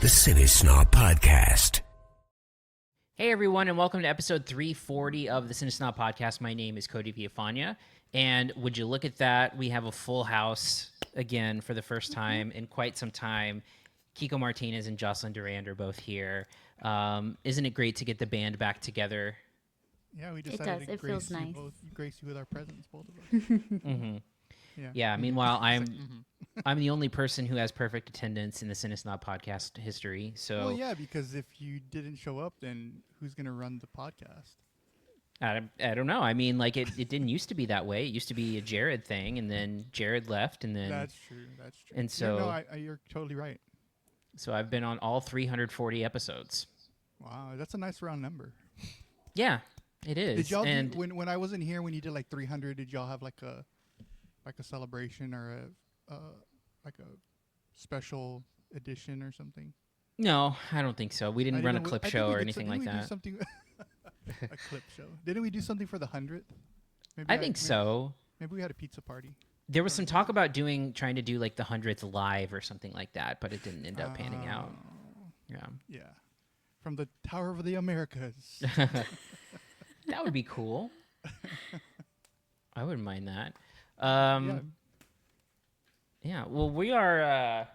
the CineSnob Podcast. Hey everyone, and welcome to episode 340 of the CineSnob Podcast. My name is Cody Piafania, and would you look at that? We have a full house again for the first time in quite some time. Kiko Martinez and Jocelyn Durand are both here. Isn't it great to get the band back together? Yeah, we decided to feels nice. grace you with our presence, both of us. Mm-hmm. Yeah. Meanwhile, I'm the only person who has perfect attendance in the CineSnob Podcast history. So, well, yeah, because if you didn't show up, then who's going to run the podcast? I don't know. I mean, like it didn't used to be that way. It used to be a Jared thing, and then Jared left, and then That's true. And so, you're totally right. So I've been on all 340 episodes. Wow, that's a nice round number. Yeah, it is. Did y'all when I wasn't here, when you did like 300, did y'all have like a celebration or a special edition or something? No, I don't think so. We didn't run a clip show or anything like that. A clip show. Didn't we do something for the 100th? I think so. Maybe we had a pizza party. There was some talk about trying to do like the 100th live or something like that, but it didn't end up panning out. Yeah. From the Tower of the Americas. That would be cool. I wouldn't mind that. Yeah. Well, we are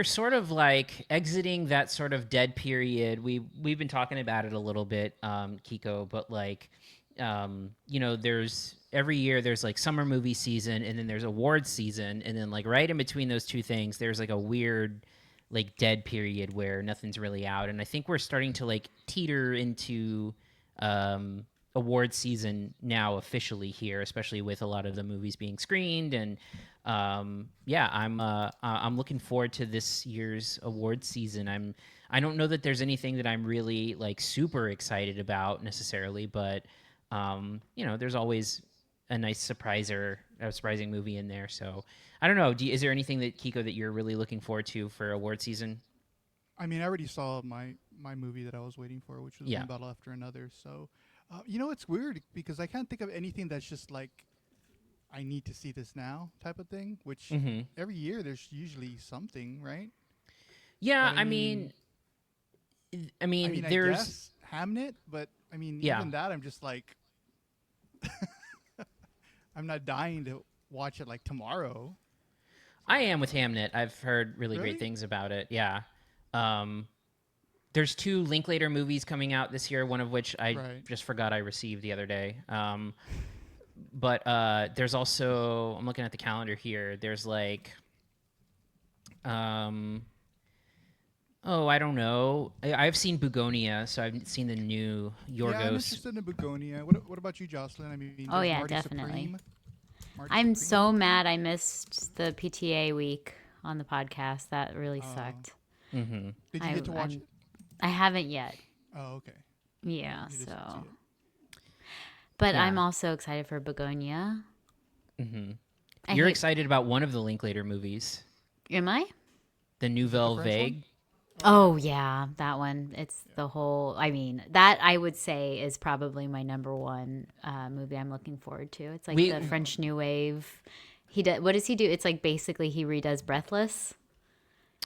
sort of like exiting that sort of dead period. We've been talking about it a little bit, Kiko, but like, there's every year there's like summer movie season, and then there's awards season, and then like right in between those two things, there's like a weird like dead period where nothing's really out. And I think we're starting to like teeter into award season now officially here, especially with a lot of the movies being screened. And I'm looking forward to this year's award season. I don't know that there's anything that I'm really like super excited about necessarily, but there's always a nice surprising movie in there. So I don't know. Is there anything that Kiko that you're really looking forward to for award season? I mean, I already saw my movie that I was waiting for, which was One Battle After Another. So, it's weird because I can't think of anything that's just like, I need to see this now type of thing, which every year there's usually something, right? Yeah, but, I mean, I there's guess Hamnet, but even that, I'm just like, I'm not dying to watch it like tomorrow. I am with Hamnet. I've heard really great things about it. Yeah. There's 2 Linklater movies coming out this year, one of which I just forgot I received the other day. But there's also, I'm looking at the calendar here. There's like, I don't know. I've seen Begonia, so I've seen the new Yorgos. Yeah, I'm interested in Begonia. What about you, Jocelyn? I mean, Marty definitely. Marty I'm Supreme? so mad I missed the PTA week on the podcast. That really sucked. Mm-hmm. Did you get to watch it? I haven't yet. Oh, okay. Yeah, But I'm also excited for Begonia. Mm-hmm. You're excited about one of the Linklater movies. Am I? The Nouvelle Vague. Oh, yeah, that one. It's the whole, that I would say is probably my number one movie I'm looking forward to. It's like the French New Wave. What does he do? It's like basically he redoes Breathless.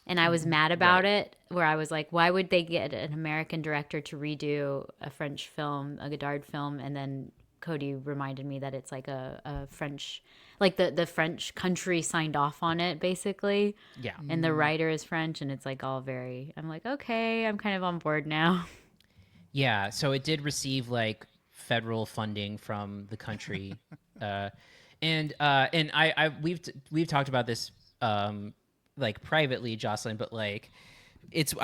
And I was mad about it, where I was like, why would they get an American director to redo a French film, a Godard film? And then Cody reminded me that it's like a French, like the French country signed off on it, basically. Yeah. And the writer is French, and it's like all I'm like, okay, I'm kind of on board now. Yeah, so it did receive like federal funding from the country. And we've talked about this like privately, Jocelyn, but like it's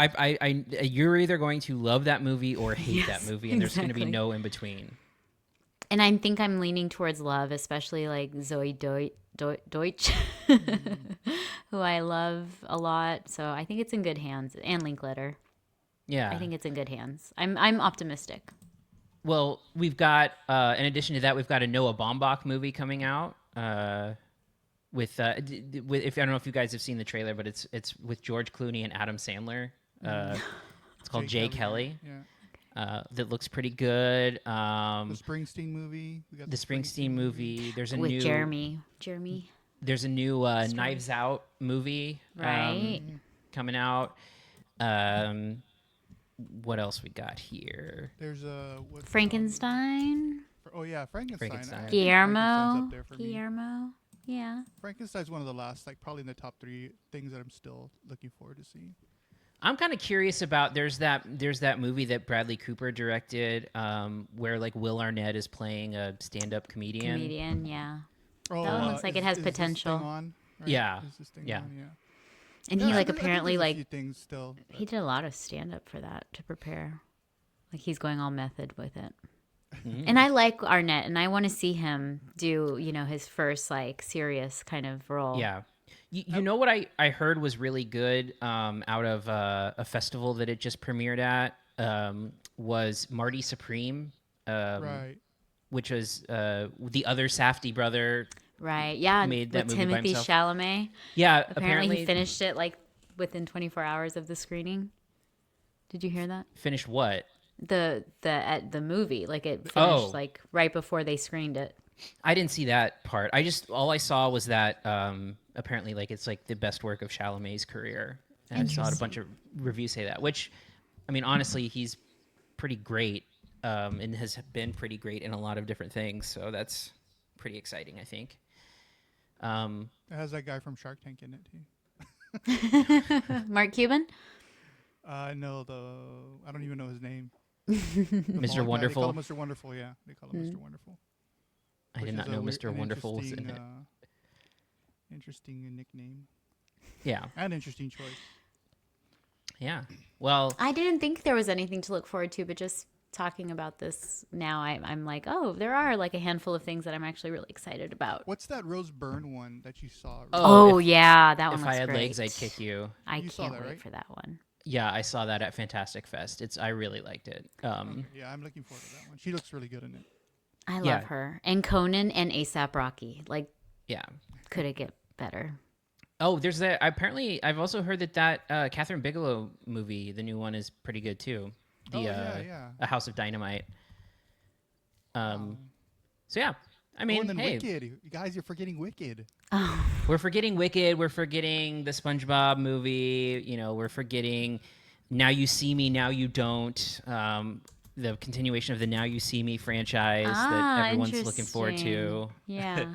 you're either going to love that movie or hate that movie, and there's going to be no in between. And I think I'm leaning towards love, especially like Zoe Deutsch, who I love a lot. So I think it's in good hands, and Linklater. Yeah, I think it's in good hands. I'm optimistic. Well, we've got in addition to that, we've got a Noah Baumbach movie coming out. With if I don't know if you guys have seen the trailer, but it's with George Clooney and Adam Sandler. It's called Jay Kelly. Yeah. That looks pretty good. The Springsteen movie. We got the Springsteen movie. There's a with new Jeremy. There's a new Knives Out movie right coming out. What else we got here? There's Frankenstein. Oh yeah, Frankenstein. I think Guillermo. Frankenstein's up there for me. Guillermo. Yeah. Frankenstein's one of the last, like probably in the top 3 things that I'm still looking forward to seeing. I'm kind of curious about there's that movie that Bradley Cooper directed, where like Will Arnett is playing a stand-up comedian. Yeah. Oh, that one looks like it has potential. This thing on, right? Yeah. Is this thing Yeah. on? Yeah. And Yeah, he I like think apparently there's a like few things still. he did a lot of stand up for that to prepare. Like he's going all method with it. Mm. And I like Arnett, and I want to see him do, his first like serious kind of role. Yeah. You know what I heard was really good out of a festival that it just premiered at was Marty Supreme, Right. which was the other Safdie brother. Right. Yeah. Made that with movie by Timothy himself. Chalamet. Yeah. Apparently he finished it like within 24 hours of the screening. Did you hear that? Finished what? The movie, like it finished like right before they screened it. I didn't see that part. All I saw was that apparently like it's like the best work of Chalamet's career. And I saw a bunch of reviews say that, which I mean honestly he's pretty great and has been pretty great in a lot of different things. So that's pretty exciting, I think. It has that guy from Shark Tank in it too. Mark Cuban? No, I don't even know his name. Mr. Wonderful. They call him Mr. Wonderful, yeah. They call him Mr. Wonderful. I did not know Mr. Wonderful was in it. Interesting nickname. Yeah. And interesting choice. Yeah. Well, I didn't think there was anything to look forward to, but just talking about this now, I'm like, oh, there are like a handful of things that I'm actually really excited about. What's that Rose Byrne one that you saw? Yeah, that one If looks I had great. legs, I'd kick you. I You saw can't that, wait right? for that one. Yeah, I saw that at Fantastic Fest. I really liked it. Okay, yeah, I'm looking forward to that one. She looks really good in it. I Yeah. love her. And Conan and ASAP Rocky. Like, Yeah. could it get better? Oh, there's that. Apparently, I've also heard that Catherine Bigelow movie, the new one, is pretty good too. Yeah. A House of Dynamite. So yeah, I And mean, then hey, Wicked. You guys, you're forgetting Wicked. we're forgetting Wicked. We're forgetting the SpongeBob movie. We're forgetting Now You See Me, Now You Don't. The continuation of the Now You See Me franchise that everyone's looking forward to. Yeah. Maybe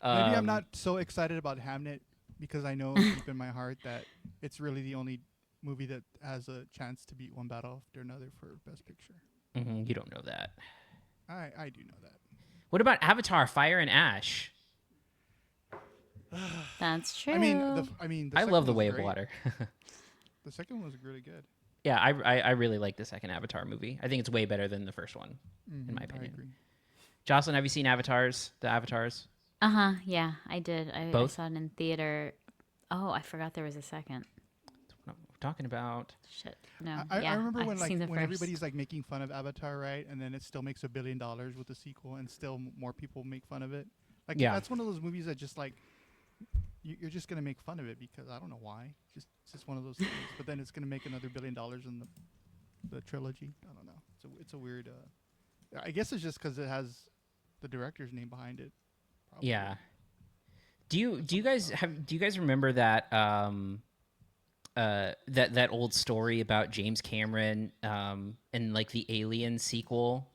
I'm not so excited about Hamnet because I know deep in my heart that it's really the only movie that has a chance to beat one battle after another for Best Picture. You don't know that. I do know that. What about Avatar: Fire and Ash? That's true. I mean, I love The second Way was of great. Water. The second one was really good. Yeah, I really like the second Avatar movie. I think it's way better than the first one, in my I opinion. agree. Jocelyn, have you seen The Avatars? Yeah, I did. I Both? saw it in theater. Oh, I forgot there was a second. That's what I'm talking about. Shit. No. I remember I've when seen the when first. everybody's like making fun of Avatar, right? And then it still makes $1 billion with the sequel, and still more people make fun of it. Like that's one of those movies that just like you're just gonna make fun of it because I don't know why. It's just one of those things. But then it's gonna make another $1 billion in the trilogy. I don't know. It's a weird. I guess it's just because it has the director's name behind it. Probably. Yeah. Do you guys remember that that old story about James Cameron and like the Alien sequel?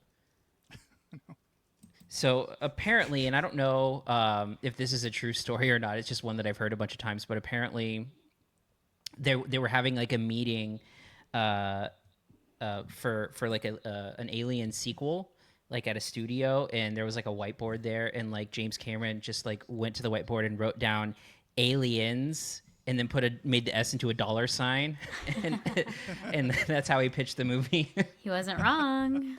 So apparently, and I don't know if this is a true story or not. It's just one that I've heard a bunch of times. But apparently, they were having like a meeting for like an Alien sequel, like at a studio, and there was like a whiteboard there, and like James Cameron just like went to the whiteboard and wrote down aliens, and then made the S into a $, and that's how he pitched the movie. He wasn't wrong.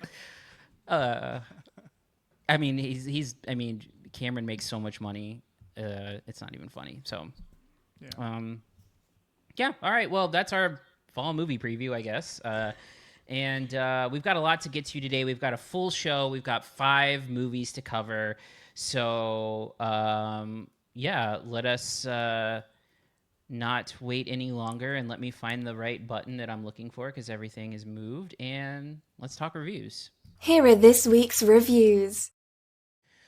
I mean, Cameron makes so much money, it's not even funny. So, yeah. All right. Well, that's our fall movie preview, I guess. And we've got a lot to get to today. We've got a full show. We've got 5 movies to cover. So, let us not wait any longer, and let me find the right button that I'm looking for because everything is moved. And let's talk reviews. Here are this week's reviews.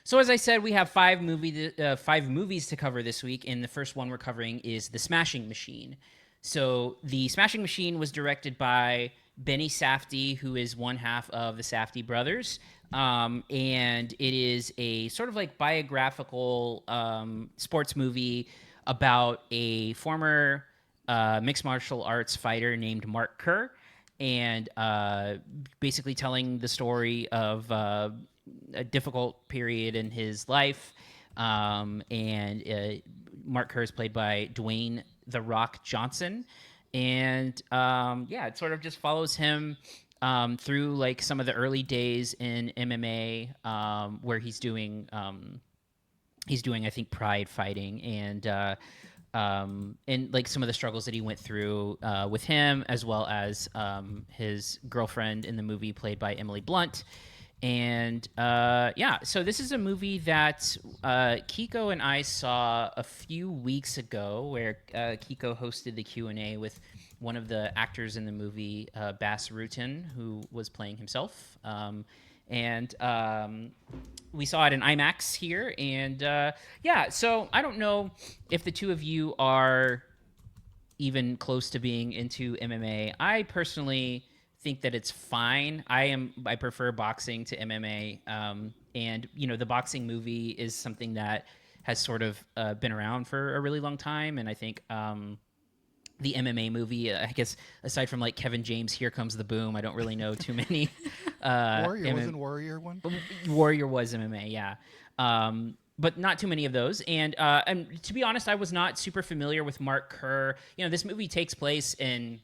So as I said, we have 5 movies to cover this week, and the first one we're covering is The Smashing Machine. So the Smashing Machine was directed by Benny Safdie, who is one half of the Safdie brothers. And it is a sort of like biographical sports movie about a former mixed martial arts fighter named Mark Kerr, and basically telling the story of a difficult period in his life. And Mark Kerr is played by Dwayne "The Rock" Johnson, and it sort of just follows him through like some of the early days in MMA, where he's doing I think Pride fighting, and like some of the struggles that he went through with him, as well as his girlfriend in the movie, played by Emily Blunt. And so this is a movie that Kiko and I saw a few weeks ago, where Kiko hosted the Q&A with one of the actors in the movie, Bas Rutten, who was playing himself. And we saw it in IMAX here. And so I don't know if the two of you are even close to being into MMA. I personally think that it's fine. I prefer boxing to MMA. And the boxing movie is something that has sort of been around for a really long time. And I think the MMA movie, I guess, aside from like Kevin James' Here Comes the Boom, I don't really know too many. Warrior, wasn't Warrior one? Warrior was MMA, yeah. But not too many of those. And to be honest, I was not super familiar with Mark Kerr. This movie takes place in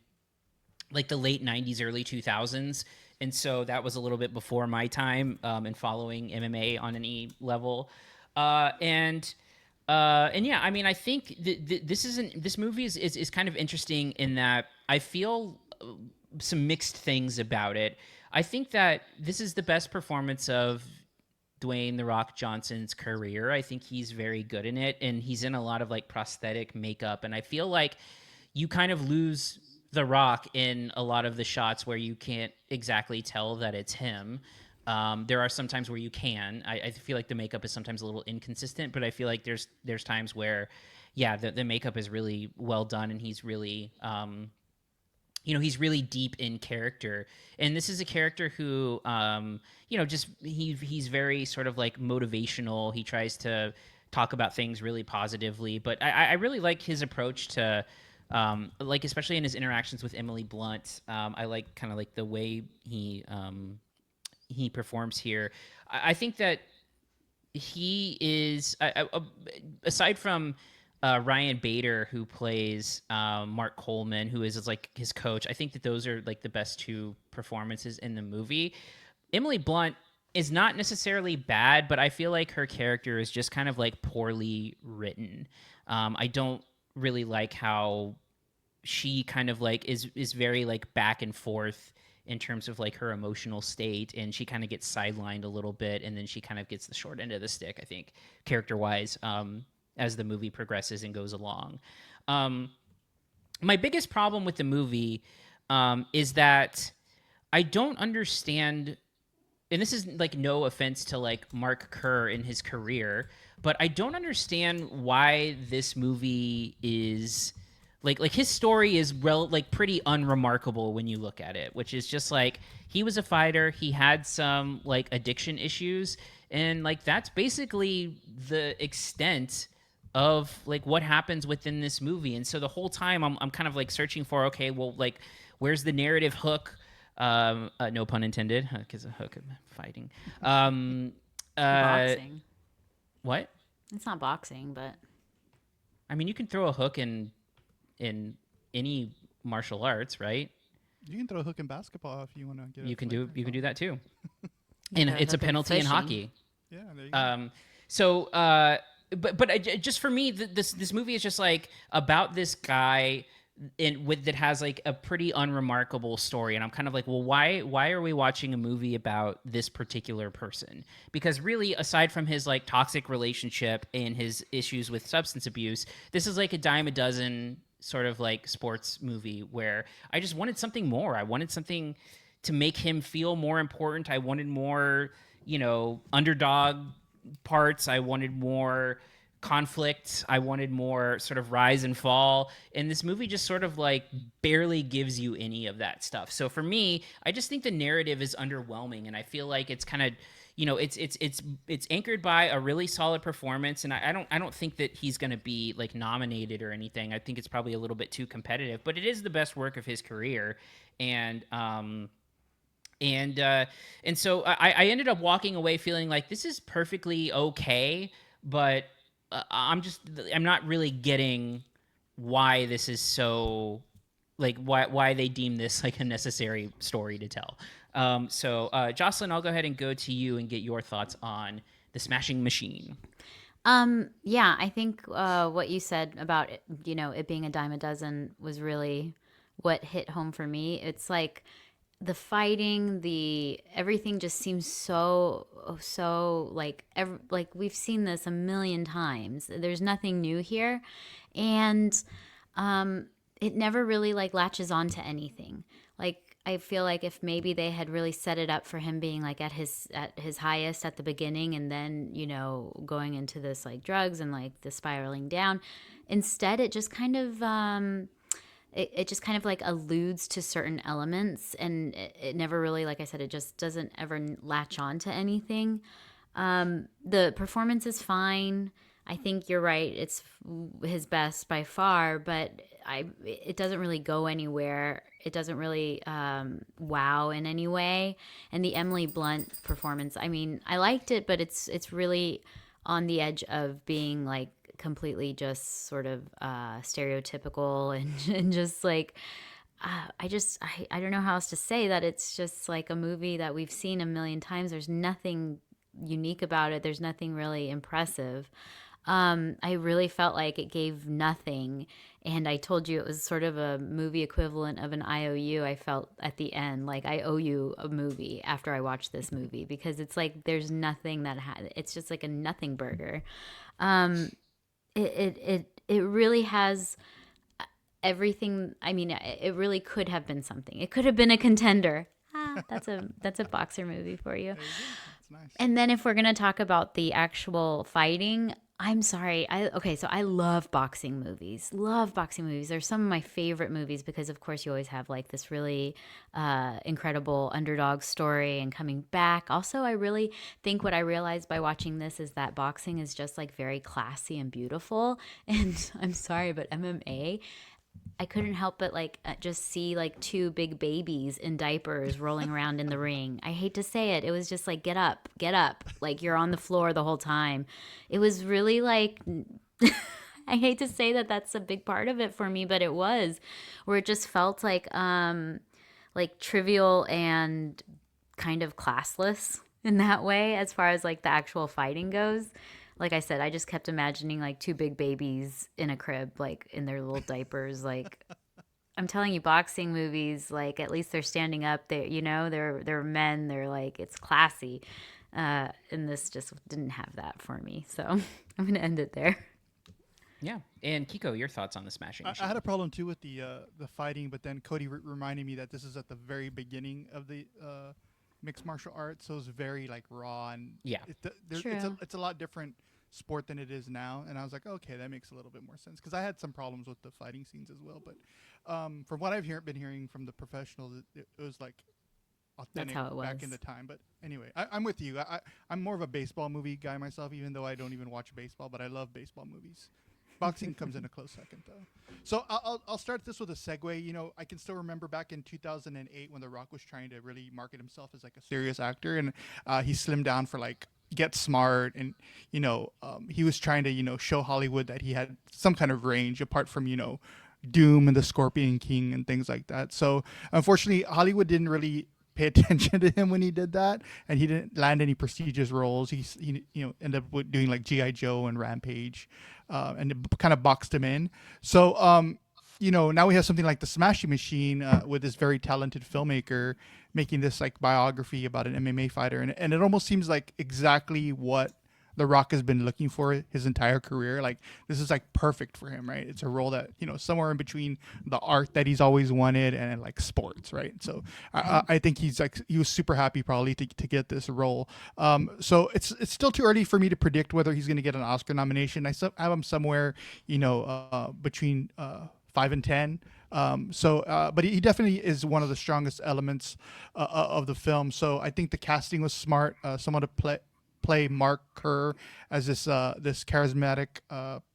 like the late 90s, early 2000s. And so that was a little bit before my time in following MMA on any level. I think this movie is kind of interesting in that I feel some mixed things about it. I think that this is the best performance of Dwayne "The Rock" Johnson's career. I think he's very good in it, and he's in a lot of like prosthetic makeup. And I feel like you kind of lose The Rock in a lot of the shots where you can't exactly tell that it's him. There are some times where you can. I feel like the makeup is sometimes a little inconsistent, but I feel like there's times where, the makeup is really well done, and he's really, he's really deep in character. And this is a character who, he's very sort of like motivational. He tries to talk about things really positively, but I really like his approach to, like especially in his interactions with Emily Blunt. I like kind of like the way he performs here. I think that he is, aside from Ryan Bader, who plays Mark Coleman, who is like his coach, I think that those are like the best two performances in the movie. Emily Blunt is not necessarily bad, but I feel like her character is just kind of like poorly written. I don't really like how she kind of like is very like back and forth in terms of like her emotional state, and she kind of gets sidelined a little bit, and then she kind of gets the short end of the stick, I think, character-wise, as the movie progresses and goes along. My biggest problem with the movie is that I don't understand, and this is like no offense to like Mark Kerr in his career, but I don't understand why this movie is like his story is pretty unremarkable when you look at it, which is just like he was a fighter, he had some like addiction issues, and like that's basically the extent of like what happens within this movie. And so the whole time I'm kind of like searching for, okay, well, like where's the narrative hook? No pun intended, because a hook of fighting. Boxing. What? It's not boxing, but I mean, you can throw a hook in any martial arts, right? You can throw a hook in basketball if you want to get. You can do that too, and it's a penalty in hockey. Yeah, there you go. But just for me, this movie is just like about this guy that has like a pretty unremarkable story, and I'm kind of like, well, why are we watching a movie about this particular person? Because really, aside from his like toxic relationship and his issues with substance abuse, this is like a dime a dozen sort of like sports movie where I just wanted something more. I wanted something to make him feel more important. I wanted more, underdog parts. I wanted more conflict. I wanted more sort of rise and fall. And this movie just sort of like barely gives you any of that stuff. So for me, I just think the narrative is underwhelming, and I feel like it's kind of, it's anchored by a really solid performance, and I don't think that he's going to be like nominated or anything. I think it's probably a little bit too competitive, but it is the best work of his career. And so I ended up walking away feeling like this is perfectly okay, but I'm not really getting why this is so, like, why they deem this like a necessary story to tell. So Jocelyn, I'll go ahead and go to you and get your thoughts on The Smashing Machine. Yeah, I think what you said about it, it being a dime a dozen was really what hit home for me. It's like the fighting, everything just seems so like we've seen this a million times. There's nothing new here, and it never really like latches on to anything. Like I feel like if maybe they had really set it up for him being like at his highest at the beginning, and then going into this like drugs and like the spiraling down. Instead, it just kind of it just kind of like alludes to certain elements, and it never really, like I said, it just doesn't ever latch on to anything. The performance is fine. I think you're right. It's his best by far, but it doesn't really go anywhere. It doesn't really wow in any way. And the Emily Blunt performance, I mean, I liked it, but it's really on the edge of being like completely just sort of stereotypical and just like I don't know how else to say that. It's just like a movie that we've seen a million times. There's nothing unique about it. There's nothing really impressive. I really felt like it gave nothing, and I told you it was sort of a movie equivalent of an IOU. I felt at the end like I owe you a movie after I watched this movie, because it's like there's nothing it's just like a nothing burger. It really has everything. I mean, it really could have been something. It could have been a contender. That's a boxer movie for you. That's nice. And then if we're gonna talk about the actual fighting, I'm sorry. So I love boxing movies. They're some of my favorite movies because, of course, you always have like this really incredible underdog story and coming back. Also, I really think what I realized by watching this is that boxing is just like very classy and beautiful. And I'm sorry, but MMA, I couldn't help but like just see like two big babies in diapers rolling around in the ring. I hate to say it. It was just like, get up. Like you're on the floor the whole time. It was really like, I hate to say that that's a big part of it for me, but it was, where it just felt like trivial and kind of classless in that way as far as like the actual fighting goes. Like I said, I just kept imagining like two big babies in a crib, like in their little diapers. Like I'm telling you, boxing movies, like at least they're standing up. They're men. They're like, it's classy. And this just didn't have that for me. So I'm gonna end it there. Yeah. And Kiko, your thoughts on The Smashing Machine? I had a problem too with the fighting, but then Cody reminded me that this is at the very beginning of the mixed martial arts, so it's very like raw and it's a lot different sport than it is now. And I was like, okay, that makes a little bit more sense, because I had some problems with the fighting scenes as well. But from what I've been hearing from the professionals, it was like authentic back in the time. But anyway, I'm with you. I'm more of a baseball movie guy myself, even though I don't even watch baseball, but I love baseball movies. Boxing comes in a close second, though. So I'll start this with a segue. I can still remember back in 2008 when The Rock was trying to really market himself as like a serious actor, and he slimmed down for like Get Smart, and he was trying to show Hollywood that he had some kind of range apart from Doom and the Scorpion King and things like that. So unfortunately, Hollywood didn't really pay attention to him when he did that, and he didn't land any prestigious roles. He ended up doing like G.I. Joe and Rampage, and it kind of boxed him in. So now we have something like The Smashing Machine with this very talented filmmaker making this like biography about an MMA fighter, and it almost seems like exactly what The Rock has been looking for his entire career. Like, this is like perfect for him, right? It's a role that, somewhere in between the art that he's always wanted and like sports, right? So I think he was super happy probably to get this role. So it's still too early for me to predict whether he's going to get an Oscar nomination. I have him somewhere, between 5 and 10. But he definitely is one of the strongest elements of the film. So I think the casting was smart. Someone to play Mark Kerr as this charismatic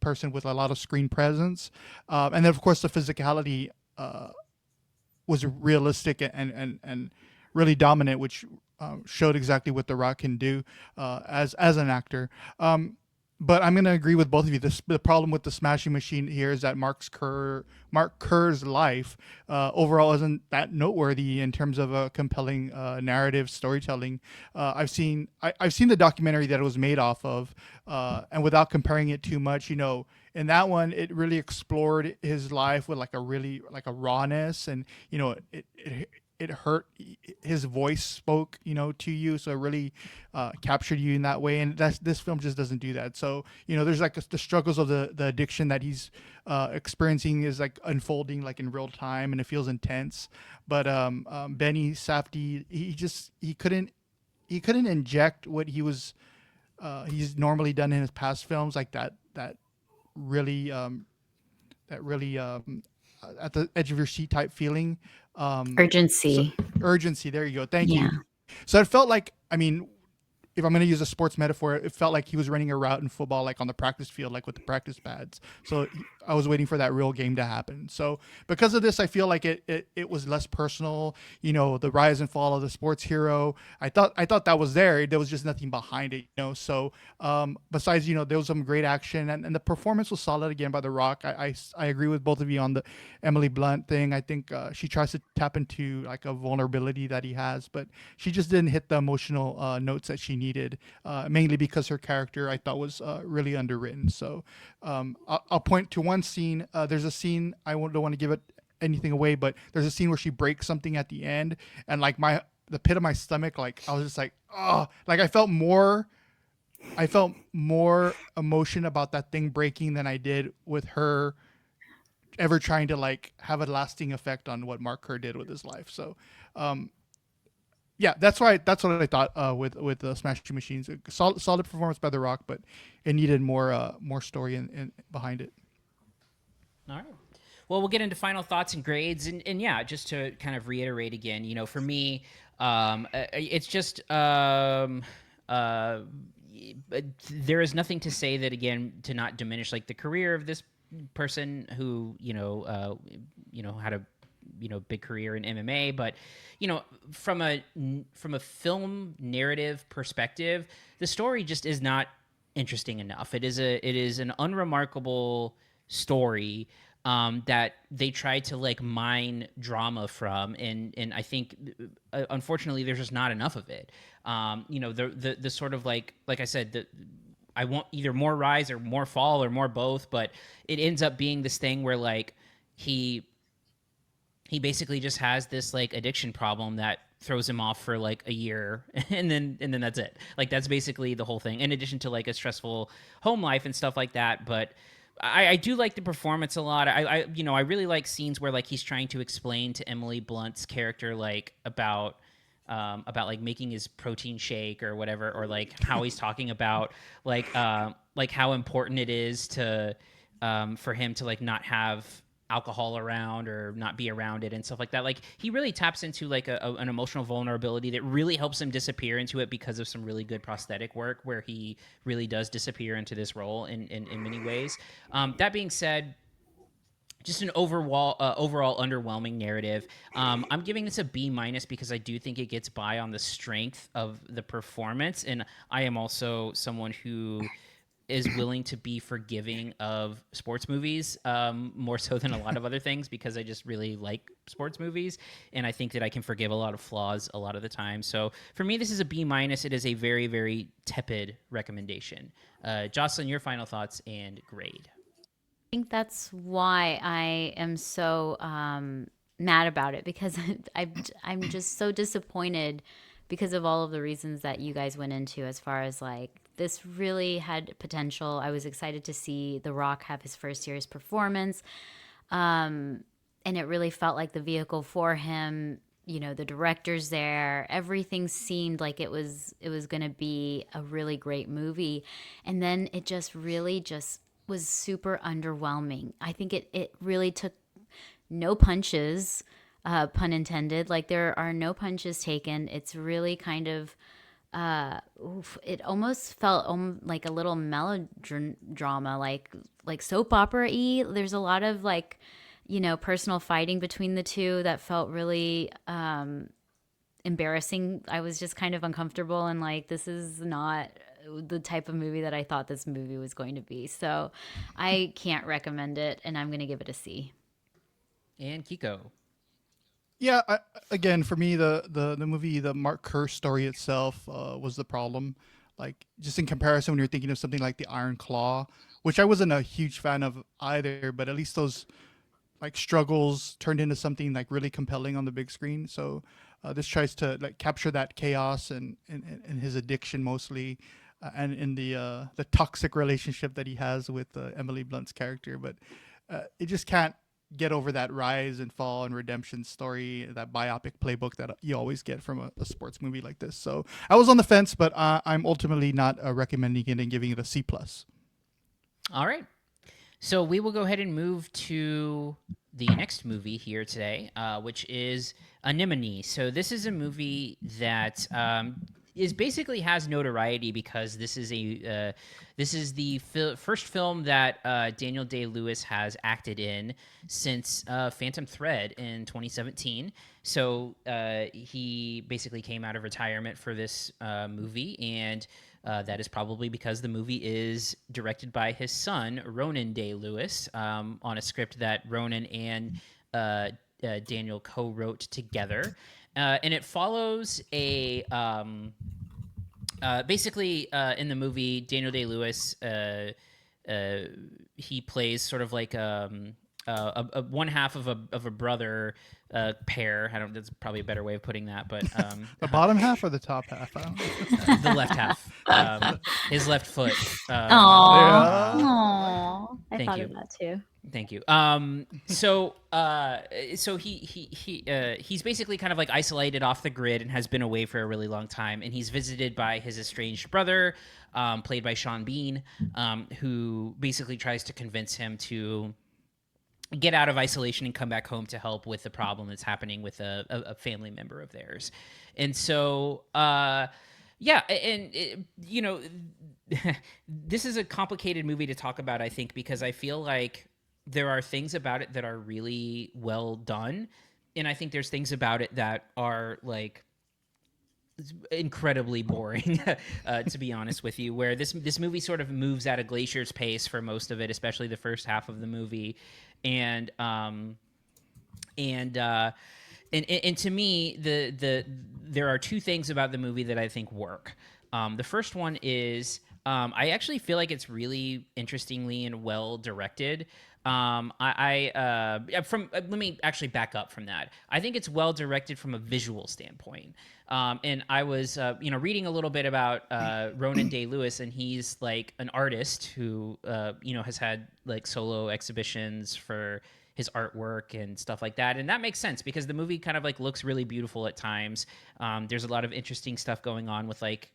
person with a lot of screen presence, and then of course the physicality was realistic and really dominant, which showed exactly what The Rock can do as an actor. But I'm going to agree with both of you. The problem with the Smashing Machine here is that Mark Kerr's life overall isn't that noteworthy in terms of a compelling narrative storytelling. I've seen the documentary that it was made off of, and without comparing it too much, in that one it really explored his life with like a rawness, and it hurt. His voice spoke, to you, so it really captured you in that way. And this film just doesn't do that. So there's like the struggles of the addiction that he's experiencing is like unfolding like in real time, and it feels intense. But Benny Safdie, he couldn't inject what he's normally done in his past films, like that really at the edge of your seat type feeling. Urgency. Urgency. There you go. Thank you. So it felt like, if I'm going to use a sports metaphor, it felt like he was running a route in football, like on the practice field, like with the practice pads. So I was waiting for that real game to happen. So because of this, I feel like it was less personal. The rise and fall of the sports hero. I thought that was there. There was just nothing behind it. So besides, there was some great action, and the performance was solid again by The Rock. I agree with both of you on the Emily Blunt thing. I think she tries to tap into like a vulnerability that he has, but she just didn't hit the emotional notes that she needed, mainly because her character I thought was really underwritten. So I'll point to one scene. There's a scene, I don't want to give it anything away, but there's a scene where she breaks something at the end, and like the pit of my stomach, like I was just like, oh, like I felt more emotion about that thing breaking than I did with her ever trying to like have a lasting effect on what Mark Kerr did with his life. So yeah, that's what I thought with the Smashing Machines. Solid performance by The Rock, but it needed more story in behind it. All right. Well, we'll get into final thoughts and grades, and yeah, just to kind of reiterate again, for me, it's just there is nothing to say that, again, to not diminish like the career of this person who had a big career in MMA, but from a film narrative perspective, the story just is not interesting enough. It is an unremarkable story that they tried to like mine drama from, and I think unfortunately there's just not enough of it. The sort of like I said, I want either more rise or more fall or more both, but it ends up being this thing where like he basically just has this like addiction problem that throws him off for like a year, and then that's it. Like that's basically the whole thing, in addition to like a stressful home life and stuff like that. But I do like the performance a lot. I really like scenes where like he's trying to explain to Emily Blunt's character like about like making his protein shake or whatever, or like how he's talking about like how important it is to for him to like not have alcohol around or not be around it and stuff like that. Like he really taps into like an emotional vulnerability that really helps him disappear into it because of some really good prosthetic work, where he really does disappear into this role in many ways. That being said, just an overall underwhelming narrative. I'm giving this a B- because I do think it gets by on the strength of the performance, and I am also someone who is willing to be forgiving of sports movies, more so than a lot of other things, because I just really like sports movies, and I think that I can forgive a lot of flaws a lot of the time. So for me, this is a B-. It is a very, very tepid recommendation. Jocelyn, your final thoughts and grade. I think that's why I am so mad about it, because I'm just so disappointed because of all of the reasons that you guys went into, as far as like this really had potential. I was excited to see The Rock have his first serious performance. And it really felt like the vehicle for him. You know, the director's there. Everything seemed like it was going to be a really great movie. And then it just really just was super underwhelming. I think it really took no punches, pun intended. Like, there are no punches taken. It's really kind of, it almost felt like a little melodrama, like soap opera-y. There's a lot of like, you know, personal fighting between the two that felt really embarrassing. I was just kind of uncomfortable and like, this is not the type of movie that I thought this movie was going to be. So I can't recommend it, and I'm going to give it a C. And Kiko. Yeah, again, for me, the movie, the Mark Kerr story itself was the problem. Like, just in comparison, when you're thinking of something like The Iron Claw, which I wasn't a huge fan of either, but at least those like struggles turned into something like really compelling on the big screen. So this tries to like capture that chaos and his addiction mostly, and in the toxic relationship that he has with Emily Blunt's character. But it just can't get over that rise and fall and redemption story, that biopic playbook that you always get from a sports movie like this. So I was on the fence, but I'm ultimately not recommending it and giving it a C+. All right. So we will go ahead and move to the next movie here today, which is Anemone. So this is a movie that is basically has notoriety because this is the first film that Daniel Day-Lewis has acted in since Phantom Thread in 2017. So he basically came out of retirement for this movie, and that is probably because the movie is directed by his son, Ronan Day-Lewis, on a script that Ronan and Daniel co-wrote together. And it follows a... basically, in the movie, Daniel Day-Lewis, he plays sort of like a one half of a brother pair. That's probably a better way of putting that, but the bottom half or the top half? I don't know. The left half, his left foot. Aww. I thought of that too. Thank you. So he's basically kind of like isolated off the grid and has been away for a really long time. And he's visited by his estranged brother, played by Sean Bean, who basically tries to convince him to get out of isolation and come back home to help with the problem that's happening with a family member of theirs. And so, yeah, and you know, this is a complicated movie to talk about, I think, because I feel like there are things about it that are really well done, and I think there's things about it that are like incredibly boring, to be honest with you, where this movie sort of moves at a glacier's pace for most of it, especially the first half of the movie. And to me, there are two things about the movie that I think work. The first one is I actually feel like it's really interestingly and well directed. Let me actually back up from that. I think it's well directed from a visual standpoint. And I was, reading a little bit about Ronan Day-Lewis, and he's like an artist who, has had like solo exhibitions for his artwork and stuff like that. And that makes sense because the movie kind of like looks really beautiful at times. There's a lot of interesting stuff going on with like,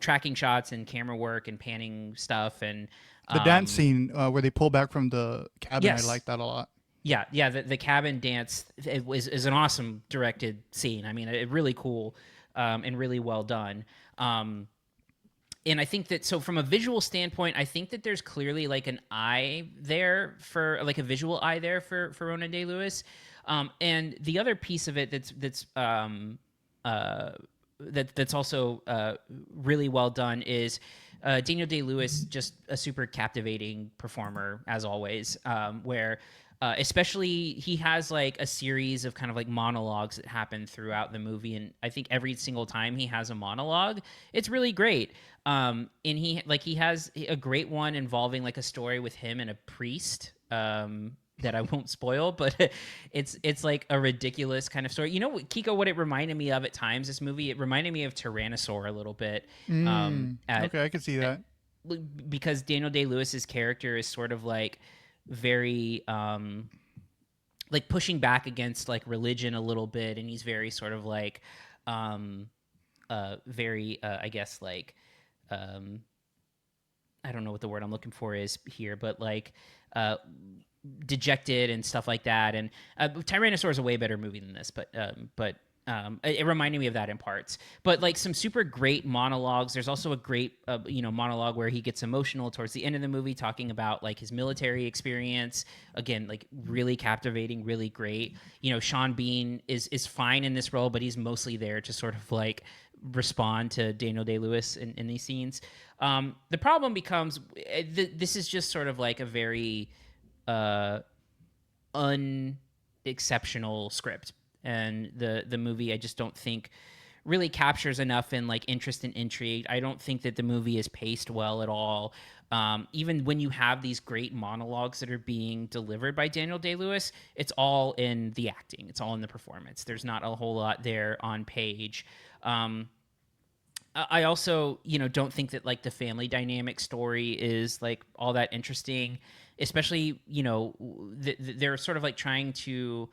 tracking shots and camera work and panning stuff. And the dance scene where they pull back from the cabin, yes. I like that a lot. Yeah. The cabin dance is an awesome directed scene. I mean, it really cool and really well done. And I think that, so from a visual standpoint, I think that there's clearly like an eye there for like a visual eye there for Ronan Day-Lewis. And the other piece of it that's also really well done is Daniel Day-Lewis, just a super captivating performer as always, where especially he has like a series of kind of like monologues that happen throughout the movie, and I think every single time he has a monologue, it's really great. And he has a great one involving like a story with him and a priest, that I won't spoil, but it's like a ridiculous kind of story. You know, Kiko, what it reminded me of at times, this movie, it reminded me of Tyrannosaur a little bit. Okay, I can see that. Because Daniel Day-Lewis's character is sort of like very like pushing back against like religion a little bit, and he's very sort of like very I guess like I don't know what the word I'm looking for is here, but like dejected and stuff like that. And Tyrannosaur is a way better movie than this, but it reminded me of that in parts. But like some super great monologues. There's also a great monologue where he gets emotional towards the end of the movie, talking about like his military experience. Again, like really captivating, really great. You know, Sean Bean is fine in this role, but he's mostly there to sort of like respond to Daniel Day-Lewis in these scenes. The problem becomes this is just sort of like a very unexceptional script, and the movie I just don't think really captures enough in like interest and intrigue. I don't think that the movie is paced well at all. Even when you have these great monologues that are being delivered by Daniel Day-Lewis, it's all in the acting. It's all in the performance. There's not a whole lot there on page. I also, don't think that like the family dynamic story is like all that interesting, especially, they're sort of like trying to,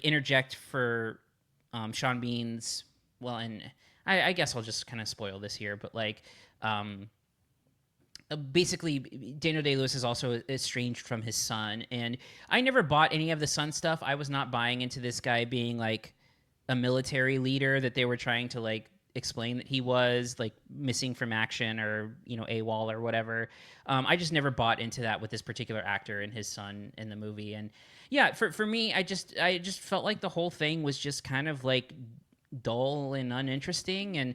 interject for Sean Bean's, well, and I guess I'll just kind of spoil this here, but like, basically Daniel Day-Lewis is also estranged from his son, and I never bought any of the son stuff. I was not buying into this guy being like a military leader that they were trying to like explain that he was like missing from action or AWOL or whatever. I just never bought into that with this particular actor and his son in the movie. And yeah, for me, I just felt like the whole thing was just kind of like dull and uninteresting. And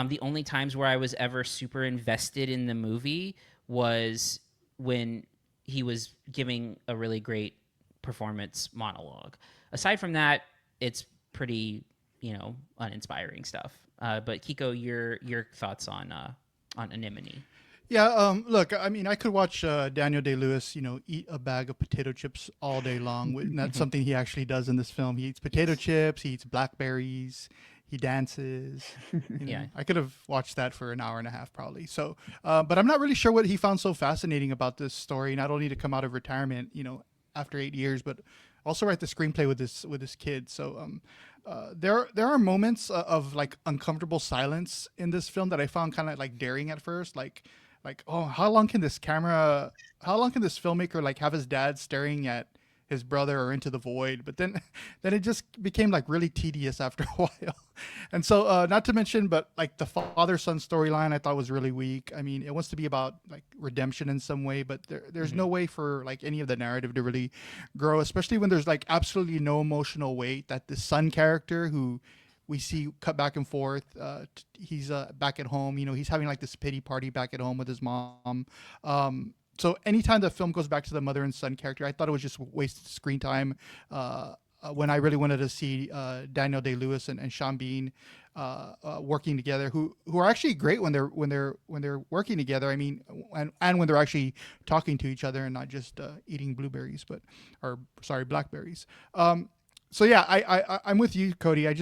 the only times where I was ever super invested in the movie was when he was giving a really great performance monologue. Aside from that, it's pretty, uninspiring stuff. But Kiko, your thoughts on Anemone? Yeah, look, I mean, I could watch Daniel Day-Lewis, eat a bag of potato chips all day long. And that's something he actually does in this film. He eats potato chips, he eats blackberries, he dances. Yeah, I could have watched that for an hour and a half probably. So, but I'm not really sure what he found so fascinating about this story. Not only to come out of retirement, after 8 years, but also write the screenplay with this kid. So, there are moments of like uncomfortable silence in this film that I found kind of like daring at first, like, oh, how long can this filmmaker like have his dad staring at his brother or into the void? But then it just became like really tedious after a while. And so, not to mention, but like the father-son storyline I thought was really weak. I mean, it wants to be about like redemption in some way, but there's no way for like any of the narrative to really grow, especially when there's like absolutely no emotional weight that the son character who we see cut back and forth. He's back at home. He's having like this pity party back at home with his mom. So anytime the film goes back to the mother and son character, I thought it was just wasted screen time. When I really wanted to see Daniel Day-Lewis and Sean Bean working together, who are actually great when they're working together. I mean, and when they're actually talking to each other and not just eating blackberries. So yeah, I'm with you, Cody. I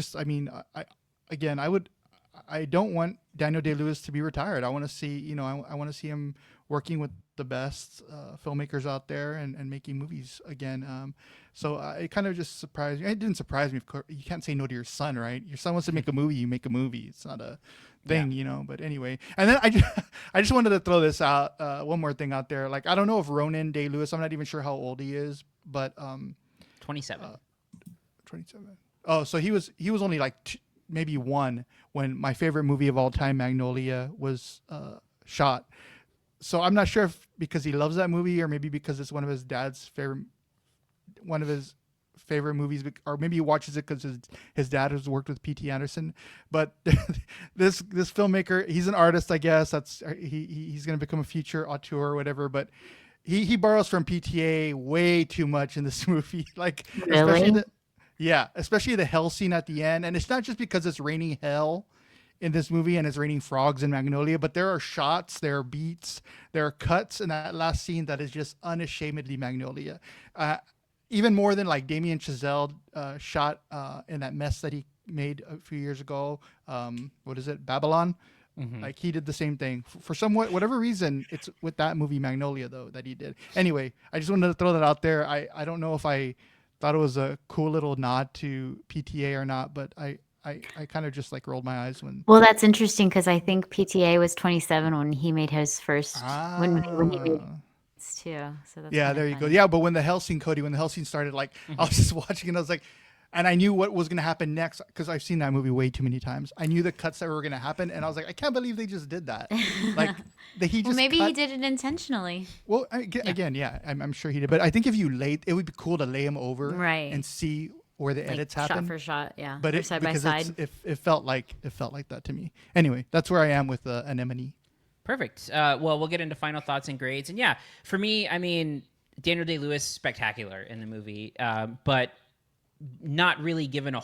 don't want Daniel Day-Lewis to be retired. I want to see, I want to see him working with the best filmmakers out there and making movies again. So it kind of just surprised me. It didn't surprise me. Of course, you can't say no to your son, right? Your son wants to make a movie, you make a movie. It's not a thing, But anyway, and then I just wanted to throw this out. One more thing out there. Like, I don't know if Ronan Day-Lewis, I'm not even sure how old he is, but 27. 27. Oh, so he was only like maybe one when my favorite movie of all time, Magnolia, was shot. So I'm not sure if because he loves that movie or maybe because it's one of his favorite movies, or maybe he watches it because his dad has worked with P.T. Anderson. But this filmmaker, he's an artist, I guess. He's going to become a future auteur or whatever. But he borrows from PTA way too much in this movie. Like, really? Especially the hell scene at the end. And it's not just because it's raining hell in this movie, and it's raining frogs in Magnolia. But there are shots, there are beats, there are cuts in that last scene that is just unashamedly Magnolia. Even more than like Damien Chazelle shot in that mess that he made a few years ago. What is it? Babylon. Mm-hmm. Like he did the same thing for whatever reason. It's with that movie Magnolia though that he did. Anyway, I just wanted to throw that out there. I don't know if I thought it was a cool little nod to PTA or not, but I kind of just like rolled my eyes when. Well, that's interesting because I think PTA was 27 when he made his first when he made too. So that's there you go. Yeah, but when the hell scene started, like I was just watching and I was like. And I knew what was going to happen next because I've seen that movie way too many times. I knew the cuts that were going to happen, and I was like, I can't believe they just did that. Like, he just maybe he did it intentionally. Well, again, I'm sure he did. But I think if you it would be cool to lay him over and see where the edits happen, shot for shot, yeah. But or side by side. It felt like that to me. Anyway, that's where I am with Anemone. Perfect. Well, we'll get into final thoughts and grades, and yeah, for me, I mean, Daniel Day-Lewis spectacular in the movie, but. Not really given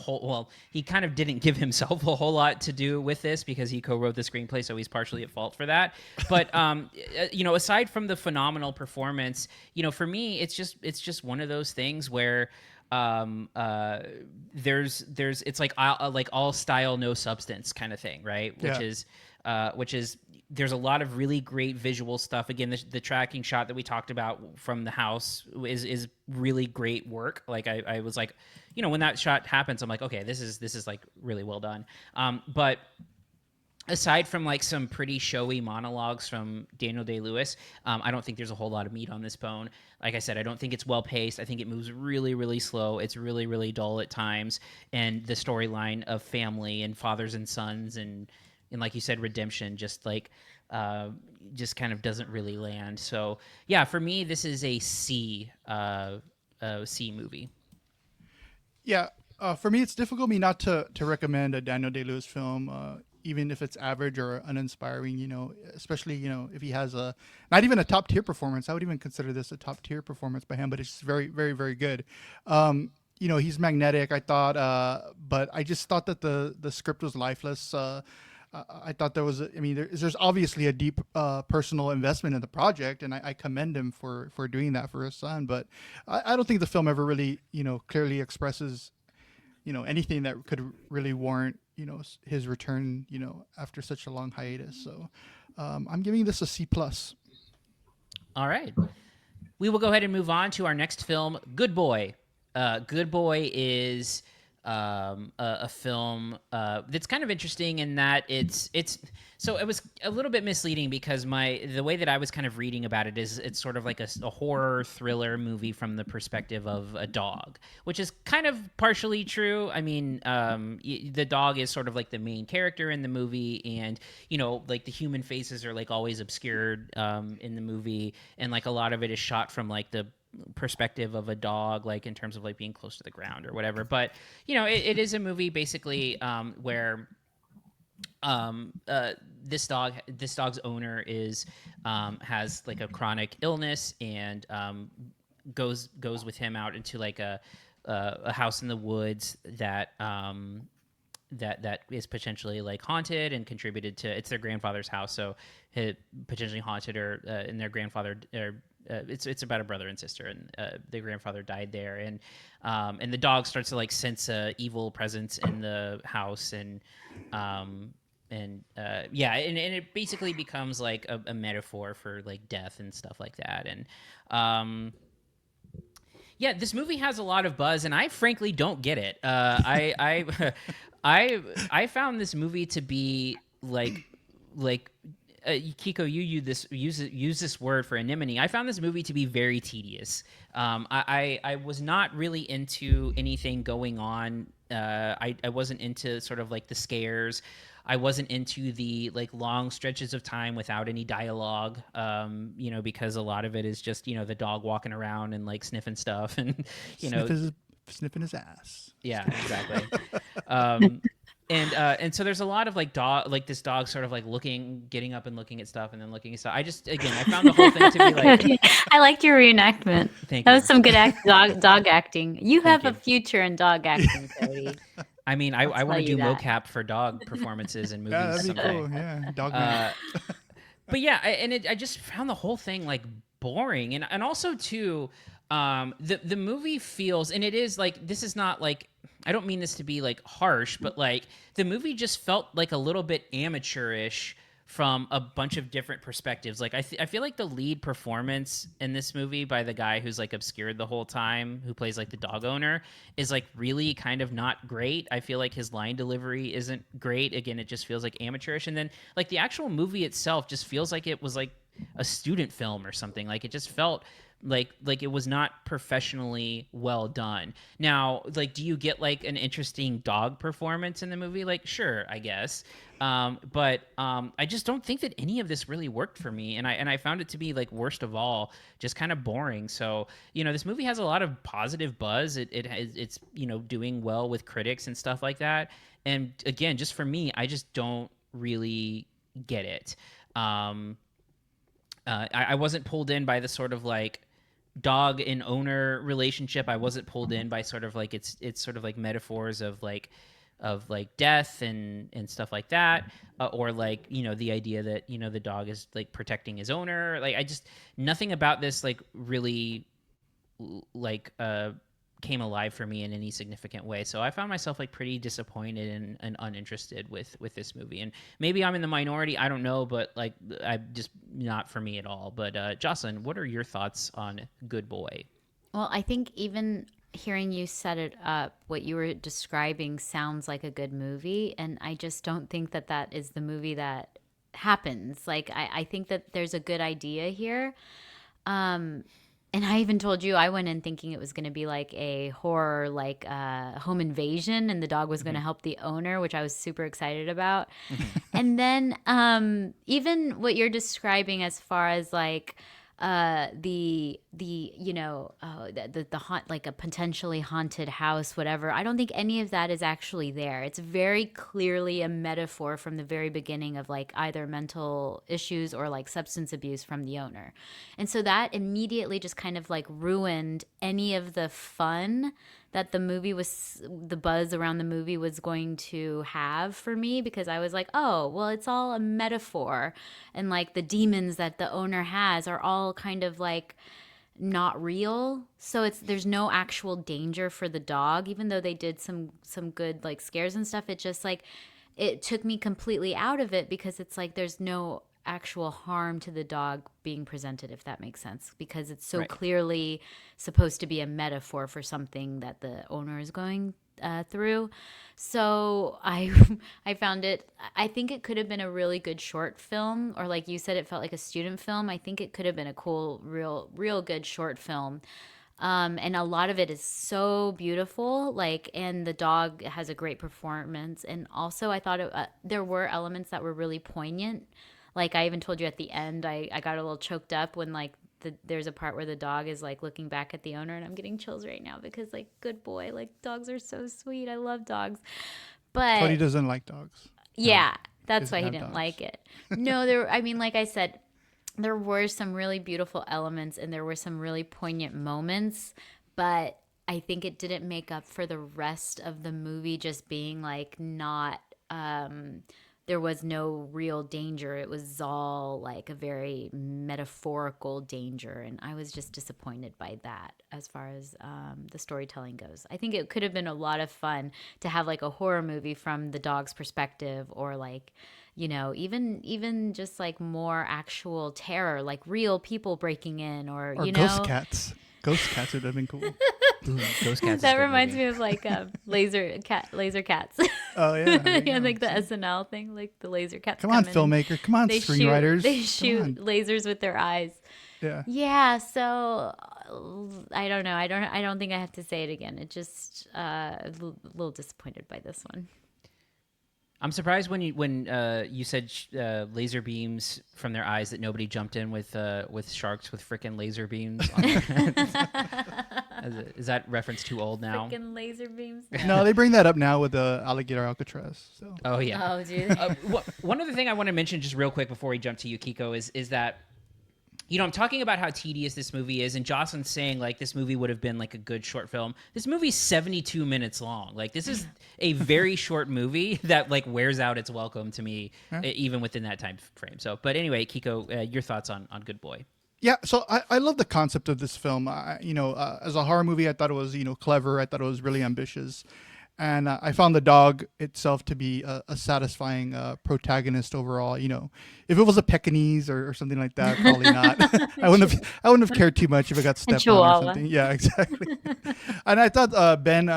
he kind of didn't give himself a whole lot to do with this because he co-wrote the screenplay, so he's partially at fault for that. But aside from the phenomenal performance, for me, it's just one of those things where there's it's like all style, no substance kind of thing, right? Which is there's a lot of really great visual stuff. Again, the tracking shot that we talked about from the house is really great work. Like I was like, when that shot happens, I'm like, okay, this is like really well done. But aside from like some pretty showy monologues from Daniel Day-Lewis, I don't think there's a whole lot of meat on this bone. Like I said, I don't think it's well paced. I think it moves really, really slow. It's really, really dull at times. And the storyline of family and fathers and sons and like you said, redemption, just like just kind of doesn't really land. So yeah, for me, this is a C movie. Yeah, for me, it's difficult me not to recommend a Daniel Day-Lewis film, even if it's average or uninspiring. Especially if he has not even a top tier performance. I would even consider this a top tier performance by him, but it's very, very, very good. He's magnetic, I thought, but I just thought that the script was lifeless. I thought there was, there's obviously a deep personal investment in the project, and I commend him for doing that for his son. But I don't think the film ever really, clearly expresses, anything that could really warrant, his return, after such a long hiatus. So I'm giving this a C+. All right. We will go ahead and move on to our next film, Good Boy. Good Boy is a film that's kind of interesting in that it's so it was a little bit misleading because the way that I was kind of reading about it is it's sort of like a horror thriller movie from the perspective of a dog, which is kind of partially true. I mean, the dog is sort of like the main character in the movie, and like the human faces are like always obscured in the movie, and like a lot of it is shot from like the perspective of a dog, like in terms of like being close to the ground or whatever. But it is a movie basically where this dog's owner is has like a chronic illness and goes with him out into like a house in the woods that is potentially like haunted and contributed to, it's their grandfather's house, so it potentially haunted or and their grandfather it's about a brother and sister, and their grandfather died there, and the dog starts to like sense a evil presence in the house, and it basically becomes like a metaphor for like death and stuff like that. And this movie has a lot of buzz, and I frankly don't get it. I found this movie to be like Kiko, you use this word for Anemone. I found this movie to be very tedious. I was not really into anything going on. I wasn't into sort of like the scares. I wasn't into the like long stretches of time without any dialogue, because a lot of it is just, the dog walking around and like sniffing stuff and, sniffing his ass. Yeah, exactly. And so there's a lot of like this dog sort of like getting up and looking at stuff and then looking at stuff. I found the whole thing to be like. I liked your reenactment. Thank that you. was some good dog acting. You have a future in dog acting, Cody. I mean, I want to do that. mocap for dog performances in movies Yeah, that'd be someday. cool. Yeah, dog man. But yeah, I just found the whole thing like boring, and also too, the movie feels, and it is like, this is not like, I don't mean this to be like harsh, but like the movie just felt like a little bit amateurish from a bunch of different perspectives. Like I feel like the lead performance in this movie by the guy who's like obscured the whole time, who plays like the dog owner, is like really kind of not great. I feel like his line delivery isn't great. Again, it just feels like amateurish. And then like the actual movie itself just feels like it was like a student film or something. Like it just felt like it was not professionally well done. Now, like, do you get like an interesting dog performance in the movie? Like, sure, I guess. But I just don't think that any of this really worked for me, and I found it to be like, worst of all, just kind of boring. So this movie has a lot of positive buzz. It's doing well with critics and stuff like that. And again, just for me, I just don't really get it. I wasn't pulled in by the sort of like dog and owner relationship. I wasn't pulled in by sort of like it's sort of like metaphors of like death and stuff like that, or like the idea that the dog is like protecting his owner. Like I just, nothing about this like really like came alive for me in any significant way. So I found myself like pretty disappointed and uninterested with this movie. And maybe I'm in the minority, I don't know, but like I just, not for me at all. But Jocelyn, what are your thoughts on Good Boy? Well, I think even hearing you set it up, what you were describing sounds like a good movie, and I just don't think that is the movie that happens. Like I think that there's a good idea here. And I even told you I went in thinking it was going to be like a horror, like home invasion, and the dog was going to help the owner, which I was super excited about. And then even what you're describing as far as like the haunt, like a potentially haunted house, whatever, I don't think any of that is actually there. It's very clearly a metaphor from the very beginning of like either mental issues or like substance abuse from the owner. And so that immediately just kind of like ruined any of the fun that the buzz around the movie was going to have for me, because I was like, oh, well, it's all a metaphor, and like the demons that the owner has are all kind of like not real. So there's no actual danger for the dog, even though they did some good like scares and stuff. It just like, it took me completely out of it, because it's like there's no actual harm to the dog being presented, if that makes sense, because it's so clearly supposed to be a metaphor for something that the owner is going through. So I found it, I think it could have been a really good short film, or like you said, it felt like a student film. I think it could have been a cool, real good short film. And a lot of it is so beautiful, like, and the dog has a great performance. And also I thought there were elements that were really poignant. Like I even told you at the end, I got a little choked up when like there's a part where the dog is like looking back at the owner, and I'm getting chills right now, because like, good boy, like dogs are so sweet. I love dogs. But Cody doesn't like dogs. Yeah, that's why he didn't dogs. like it. No, I mean, like I said, there were some really beautiful elements and there were some really poignant moments, but I think it didn't make up for the rest of the movie just being like not there was no real danger. It was all like a very metaphorical danger, and I was just disappointed by that as far as the storytelling goes. I think it could have been a lot of fun to have like a horror movie from the dog's perspective, or like, even just like more actual terror, like real people breaking in, or ghost cats. Ghost cats would have been cool. Ooh, Ghost Cats. That reminds me of like laser cats. Oh yeah, Yeah, like the SNL thing, like the laser cats. Come on, in filmmaker. Come on, they screenwriters. They shoot lasers with their eyes. Yeah. Yeah. So I don't know. I don't think I have to say it again. It just a little disappointed by this one. I'm surprised when you said laser beams from their eyes that nobody jumped in with sharks with frickin' laser beams on their heads. Is that reference too old now? Frickin' laser beams. No, they bring that up now with the alligator Alcatraz. So. Oh yeah. Oh, dude. One other thing I want to mention just real quick before we jump to you, Kiko, is that I'm talking about how tedious this movie is, and Jocelyn's saying like this movie would have been like a good short film. This movie's 72 minutes long. Like this is a very short movie that like wears out its welcome to me, even within that time frame. So, but anyway, Kiko, your thoughts on Good Boy? Yeah, so I love the concept of this film. As a horror movie, I thought it was clever. I thought it was really ambitious, and I found the dog itself to be a satisfying protagonist overall. If it was a Pekingese or something like that, probably not. I wouldn't have cared too much if it got stepped on or something. Yeah, exactly. And I thought Ben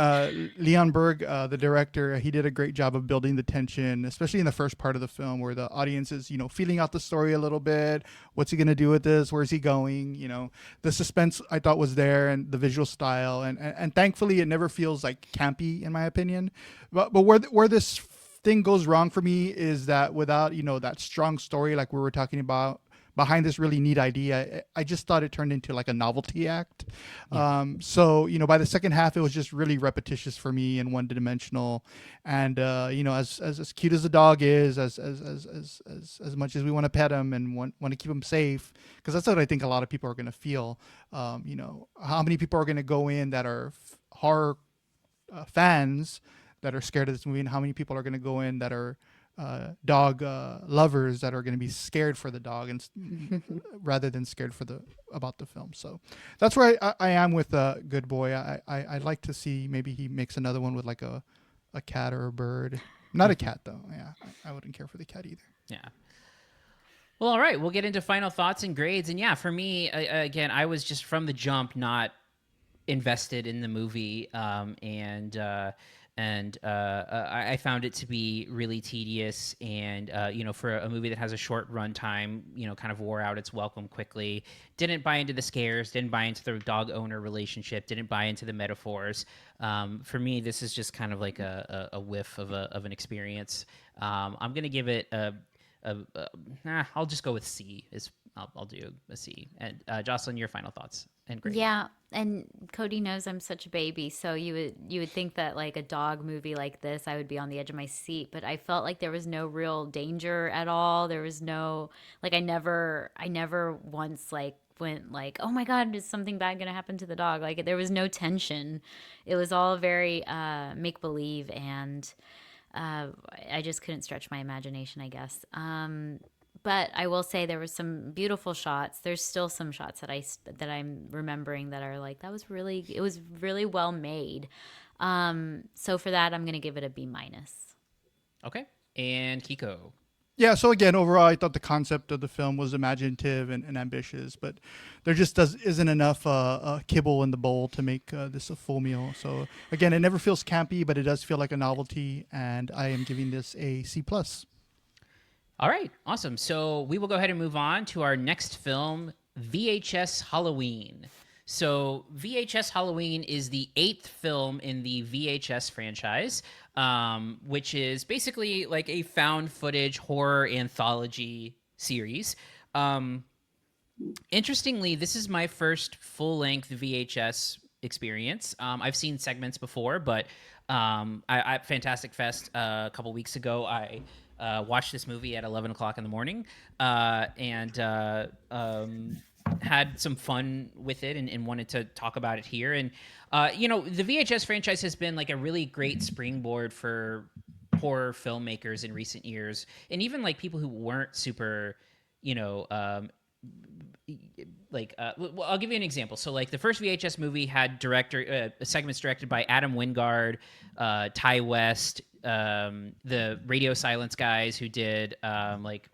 Leonberg, the director, he did a great job of building the tension, especially in the first part of the film where the audience is feeling out the story a little bit. What's he gonna do with this? Where's he going? The suspense I thought was there, and the visual style, and thankfully it never feels like campy in my opinion. But where this thing goes wrong for me is that without that strong story like we were talking about behind this really neat idea, I just thought it turned into like a novelty act. So by the second half it was just really repetitious for me and one dimensional. And as cute as the dog is, as much as we want to pet him and want to keep him safe, because that's what I think a lot of people are going to feel. How many people are going to go in that are horror fans that are scared of this movie, and how many people are going to go in that are dog lovers that are going to be scared for the dog and rather than scared about the film. So that's where I am with Good Boy. I'd like to see maybe he makes another one with like a cat or a bird. Not a cat though. Yeah, I wouldn't care for the cat either. Yeah. Well, all right. We'll get into final thoughts and grades. And yeah, for me, again, I was just from the jump not invested in the movie, and I found it to be really tedious, and for a movie that has a short runtime, kind of wore out its welcome quickly. Didn't buy into the scares, didn't buy into the dog owner relationship, didn't buy into the metaphors. For me, this is just kind of like a whiff of an experience. I'm gonna give it I'll just go with C. I'll do a C. And Jocelyn, your final thoughts and grade. Yeah, and Cody knows I'm such a baby, so you would think that like a dog movie like this, I would be on the edge of my seat. But I felt like there was no real danger at all. There was no I never once went like, oh my God, is something bad gonna happen to the dog? Like there was no tension. It was all very make believe, and I just couldn't stretch my imagination, I guess. But I will say there were some beautiful shots. There's still some shots that I'm remembering that are like, it was really well made. So for that, I'm going to give it a B-. Okay. And Kiko. Yeah, so again, overall, I thought the concept of the film was imaginative and ambitious, but there just isn't enough kibble in the bowl to make this a full meal. So again, it never feels campy, but it does feel like a novelty, and I am giving this a C+. All right, awesome. So we will go ahead and move on to our next film, VHS Halloween. So VHS Halloween is the 8th film in the VHS franchise, which is basically like a found footage horror anthology series. Interestingly, this is my first full-length VHS experience. I've seen segments before, but at Fantastic Fest a couple weeks ago, I watched this movie at 11 o'clock in the morning and had some fun with it and wanted to talk about it here. And, the VHS franchise has been like a really great springboard for horror filmmakers in recent years. And even like people who weren't super, well, I'll give you an example. So like the first VHS movie had segments directed by Adam Wingard, Ty West, the Radio Silence guys who did what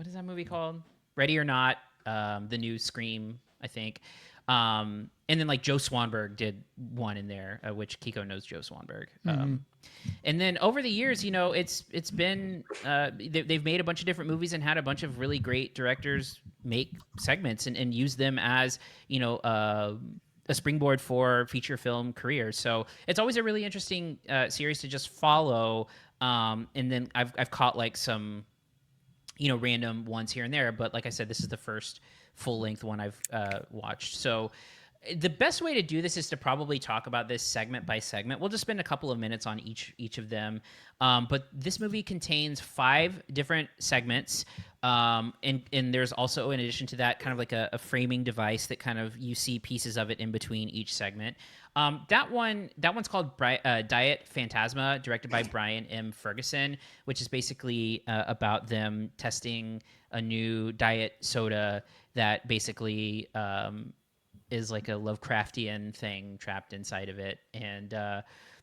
is that movie called? Ready or Not, the new Scream, I think. And then like Joe Swanberg did one in there, which Kiko knows Joe Swanberg. And then over the years, it's been they've made a bunch of different movies and had a bunch of really great directors make segments and use them as a springboard for feature film careers. So it's always a really interesting series to just follow. And then I've caught like some random ones here and there, but like I said, this is the first full length one I've watched. So the best way to do this is to probably talk about this segment by segment. We'll just spend a couple of minutes on each of them. But this movie contains 5 different segments. And there's also, in addition to that, kind of like a framing device that kind of you see pieces of it in between each segment. That one's called Diet Phantasma, directed by Brian M. Ferguson, which is basically about them testing a new diet soda that basically is like a Lovecraftian thing trapped inside of it. And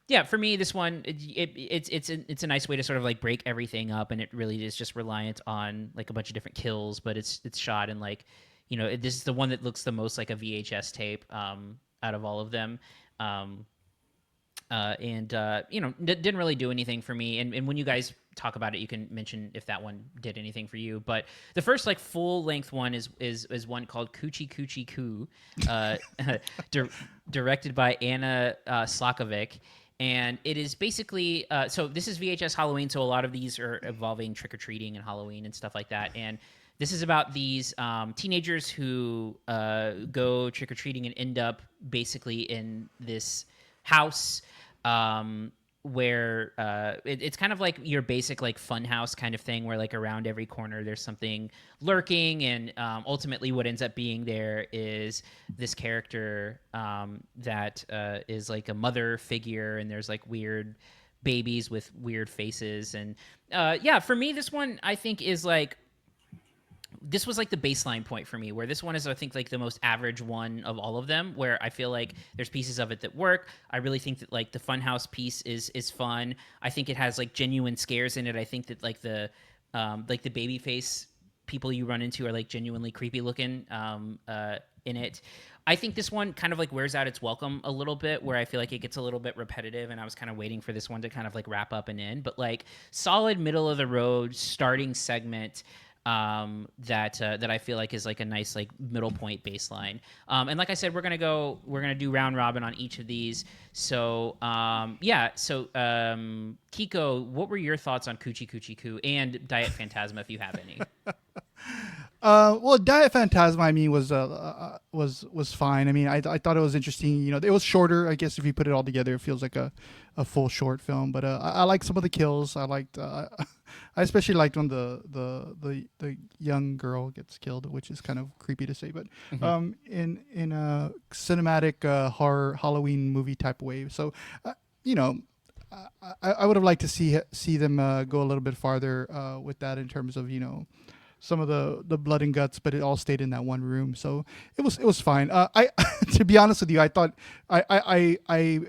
yeah, for me, this one it's a nice way to sort of like break everything up, and it really is just reliant on like a bunch of different kills, but it's shot in like, you know, this is the one that looks the most like a VHS tape out of all of them. You know, didn't really do anything for me. And when you guys talk about it, you can mention if that one did anything for you. But the first like full length one is one called Coochie Coochie Coo, directed by Anna Slakovic. And it is basically, so this is VHS Halloween. So a lot of these are involving trick-or-treating and Halloween and stuff like that. And this is about these teenagers who go trick-or-treating and end up basically in this house where it's kind of like your basic like fun house kind of thing, where like around every corner there's something lurking, and ultimately what ends up being there is this character that is like a mother figure, and there's like weird babies with weird faces. And yeah, for me, this one I think is like, this was like the baseline point for me, where this one is, I think, like the most average one of all of them, where I feel like there's pieces of it that work. I really think that like the funhouse piece is fun. I think it has like genuine scares in it. I think that like the baby face people you run into are like genuinely creepy looking in it. I think this one kind of like wears out its welcome a little bit, where I feel like it gets a little bit repetitive, and I was kind of waiting for this one to kind of like wrap up and end. But like solid middle of the road starting segment that I feel like is like a nice like middle point baseline. And like I said, we're gonna do round robin on each of these. So yeah. So Kiko, what were your thoughts on Coochie Coochie Coo and Diet Phantasma, if you have any? Well, Diet Phantasma, I mean, was fine. I mean, I thought it was interesting. You know, it was shorter. I guess if you put it all together, it feels like a full short film. But I liked some of the kills. I liked. I especially liked when the young girl gets killed, which is kind of creepy to say. But in a cinematic horror Halloween movie type of way. So, you know. I would have liked to see them go a little bit farther with that in terms of, you know, some of the blood and guts, but it all stayed in that one room, so it was fine. I to be honest with you, I thought I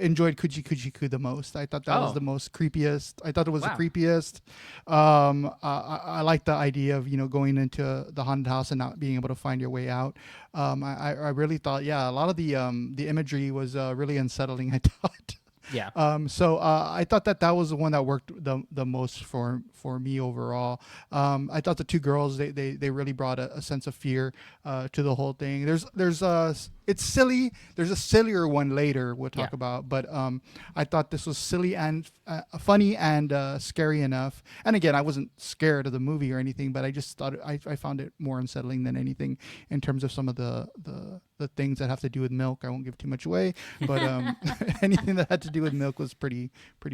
enjoyed Coochie Coochie Coo the most. I thought that was the most creepiest. I thought it was the creepiest. I like the idea of, you know, going into the haunted house and not being able to find your way out. I really thought, yeah, a lot of the imagery was really unsettling, I thought. Yeah. So I thought that was the one that worked the most for me overall. I thought the two girls, they really brought a sense of fear to the whole thing. It's silly. There's a sillier one later we'll talk about, but I thought this was silly and funny and scary enough. And again, I wasn't scared of the movie or anything, but I just thought I found it more unsettling than anything in terms of some of the things that have to do with milk. I won't give too much away, but anything that had to do with milk was pretty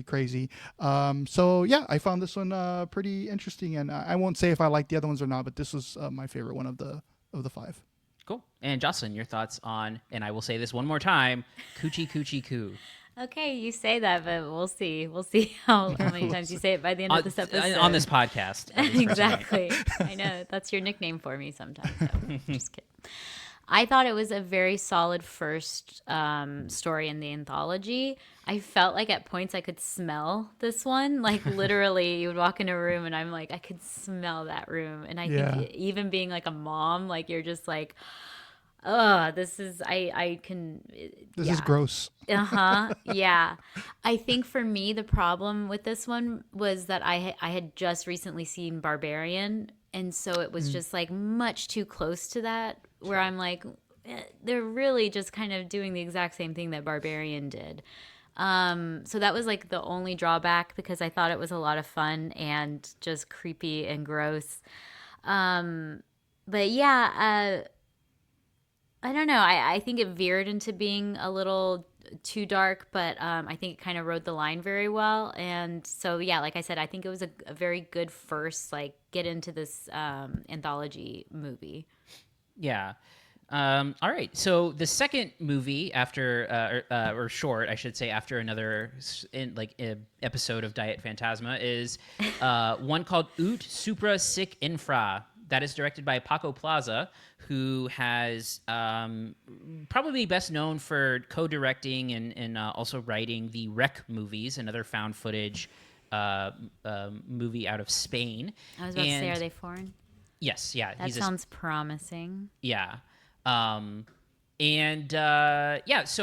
crazy. So yeah, I found this one pretty interesting, and I won't say if I like the other ones or not, but this was my favorite one of the 5. Cool. And Jocelyn, your thoughts on, and I will say this one more time, Coochie Coochie Coo. Okay, you say that, but we'll see. We'll see how many times you say it by the end of this episode. On this podcast. Exactly. I know. That's your nickname for me sometimes. So. Just kidding. I thought it was a very solid first story in the anthology. I felt like at points I could smell this one. Like literally you would walk in a room and I'm like, I could smell that room. And I think even being like a mom, like you're just like, this is, This is gross. Yeah. I think for me, the problem with this one was that I had just recently seen Barbarian. And so it was just like much too close to that, where I'm like, they're really just kind of doing the exact same thing that Barbarian did. So that was like the only drawback, because I thought it was a lot of fun and just creepy and gross. But yeah, I don't know. I think it veered into being a little too dark, but I think it kind of rode the line very well. And so, yeah, like I said, I think it was a very good first, like, get into this anthology movie. Yeah. All right. So the second movie after, or short, I should say, after another episode of Diet Phantasma is one called Ut Supra Sic Infra. That is directed by Paco Plaza, who has probably best known for co-directing and also writing the Rec movies, another found footage movie out of Spain. I was about to say, are they foreign? Yes, yeah. That sounds promising. Yeah. So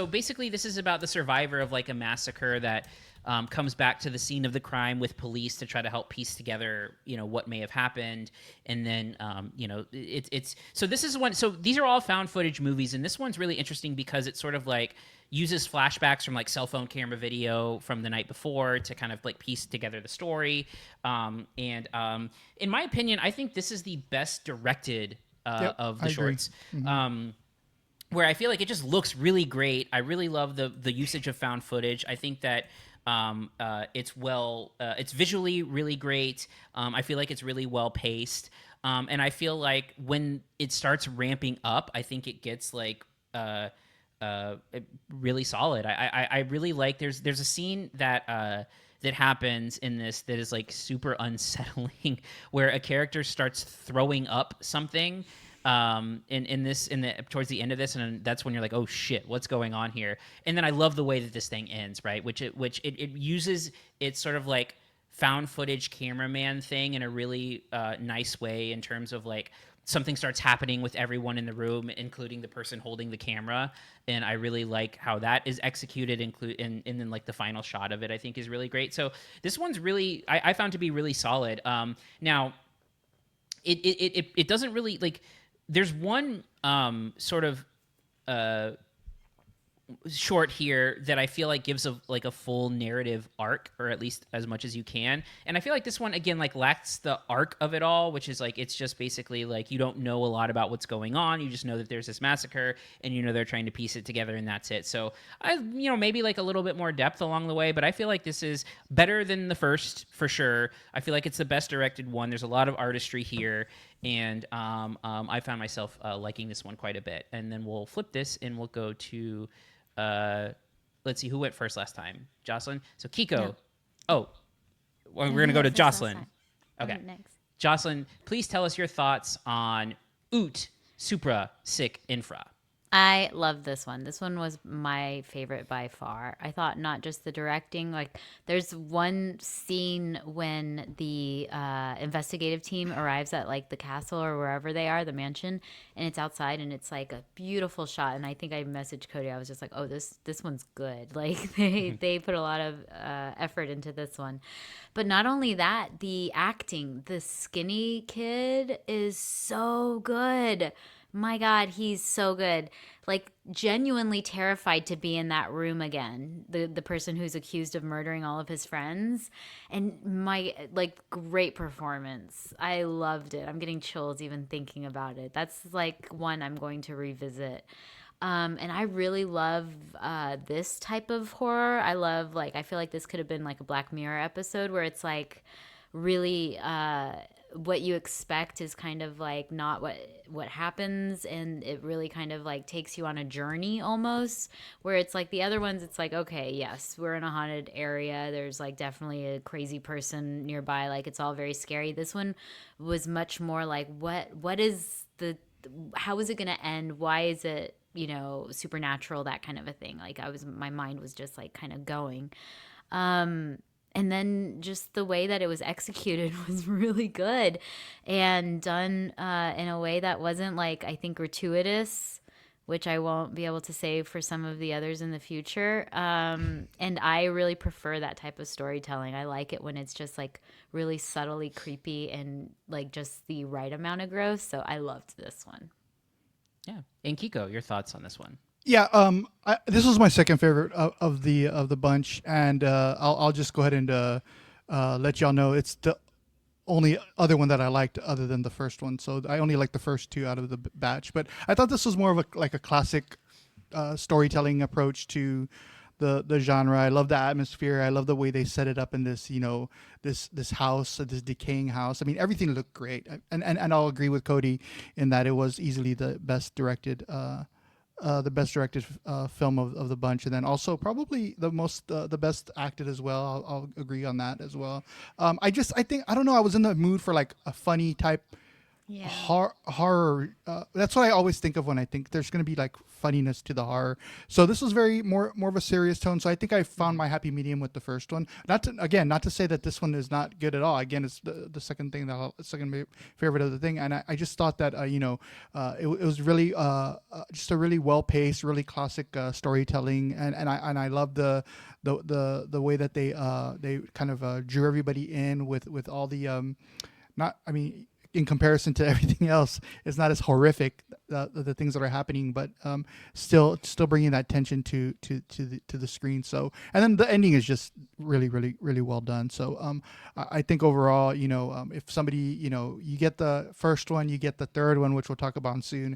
basically this is about the survivor of like a massacre that comes back to the scene of the crime with police to try to help piece together, what may have happened. And then, so this is one, so these are all found footage movies. And this one's really interesting because it sort of like uses flashbacks from like cell phone camera video from the night before to kind of like piece together the story. In my opinion, I think this is the best directed of the shorts. Mm-hmm. Where I feel like it just looks really great. I really love the usage of found footage. I think that it's visually really great. I feel like it's really well paced. And I feel like when it starts ramping up, I think it gets like really solid. I really like there's a scene that happens in this that is like super unsettling where a character starts throwing up something towards the end of this, and that's when you're like, oh shit, what's going on here? And then I love the way that this thing ends, right? Which it uses its sort of like found footage cameraman thing in a really nice way in terms of like something starts happening with everyone in the room, including the person holding the camera. And I really like how that is executed, and then like the final shot of it, I think is really great. So this one's really, I found to be really solid. Now it doesn't really like, there's one sort of short here that I feel like gives a full narrative arc, or at least as much as you can. And I feel like this one again like lacks the arc of it all, which is like it's just basically like you don't know a lot about what's going on. You just know that there's this massacre, and they're trying to piece it together, and that's it. So I maybe like a little bit more depth along the way, but I feel like this is better than the first for sure. I feel like it's the best directed one. There's a lot of artistry here, and I found myself liking this one quite a bit. And then we'll flip this and we'll go to let's see, who went first last time? Jocelyn? So Kiko. No. Oh, well, we're going to go to Jocelyn. Okay. Next. Jocelyn, please tell us your thoughts on Ut Supra Sic Infra. I love this one. This one was my favorite by far. I thought not just the directing, like there's one scene when the investigative team arrives at like the castle or wherever they are, the mansion, and it's outside and it's like a beautiful shot. And I think I messaged Cody. I was just like, oh, this one's good. Like they put a lot of effort into this one. But not only that, the acting, the skinny kid is so good. My God, he's so good. Like, genuinely terrified to be in that room again. The person who's accused of murdering all of his friends. And great performance. I loved it. I'm getting chills even thinking about it. That's like one I'm going to revisit. And I really love this type of horror. I love, like, I feel like this could have been like a Black Mirror episode where it's like really what you expect is kind of like not what happens, and it really kind of like takes you on a journey almost, where it's like the other ones, it's like, okay, yes, we're in a haunted area, there's like definitely a crazy person nearby, like it's all very scary. This one was much more like what is how is it gonna end, why is it supernatural, that kind of a thing. Like my mind was just like kind of going. And then just the way that it was executed was really good and done in a way that wasn't like, I think, gratuitous, which I won't be able to say for some of the others in the future. And I really prefer that type of storytelling. I like it when it's just like really subtly creepy and like just the right amount of gross. So I loved this one. Yeah. And Kiko, your thoughts on this one? Yeah, this was my second favorite of the bunch, and I'll just go ahead and let y'all know it's the only other one that I liked other than the first one. So I only liked the first two out of the batch. But I thought this was more of a classic storytelling approach to the genre. I love the atmosphere. I love the way they set it up in this, this house, this decaying house. I mean, everything looked great. And I'll agree with Cody in that it was easily the best directed film of the bunch, and then also probably the best acted as well. I'll agree on that as well. I think I don't know. I was in the mood for like a funny type horror. That's what I always think of when I think there's going to be like funniness to the horror. So this was very more of a serious tone. So I think I found my happy medium with the first one. Not to say that this one is not good at all. Again, it's the second thing second favorite of the thing. And I just thought that it was really just a really well paced, really classic storytelling. And I love the way that they kind of drew everybody in with all the in comparison to everything else, it's not as horrific the things that are happening, but still bringing that tension to the screen. So, and then the ending is just really really really well done. So I think overall, if somebody you get the first one, you get the third one, which we'll talk about soon.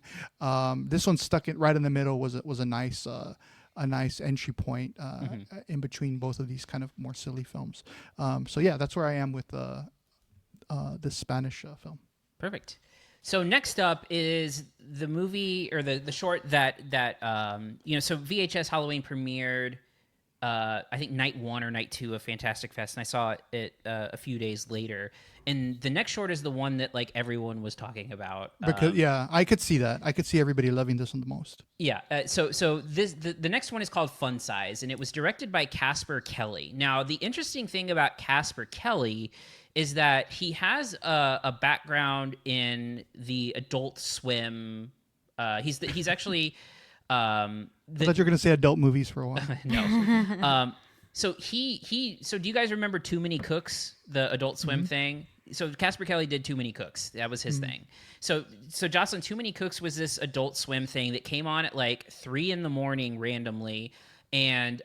This one stuck it right in the middle was a nice entry point in between both of these kind of more silly films. So yeah, that's where I am with this Spanish film. Perfect. So next up is the movie or the short that so VHS Halloween premiered I think night 1 or night 2 of Fantastic Fest, and I saw it a few days later. And the next short is the one that like everyone was talking about. Because I could see that. I could see everybody loving this one the most. Yeah. So the next one is called Fun Size, and it was directed by Casper Kelly. Now, the interesting thing about Casper Kelly is that he has a background in the Adult Swim. He's actually. I thought you were going to say adult movies for a while. No. So so do you guys remember Too Many Cooks, the Adult Swim thing? So Casper Kelly did Too Many Cooks. That was his thing. So Jocelyn, Too Many Cooks was this Adult Swim thing that came on at like 3 a.m. randomly, and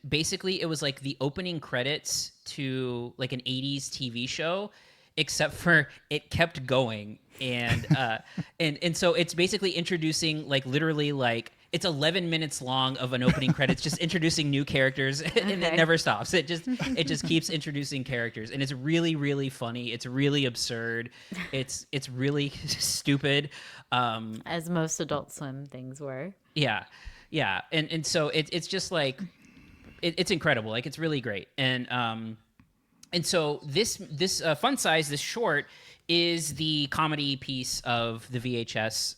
basically it was like the opening credits to like an 80s TV show, except for it kept going. And and so it's basically introducing like literally like it's 11 minutes long of an opening credits just introducing new characters, and it never stops. It just keeps introducing characters, and it's really really funny. It's really absurd. It's really stupid. As most Adult Swim things were. Yeah. And so it's just like it's incredible. Like it's really great. And so this Fun Size, this short, is the comedy piece of the VHS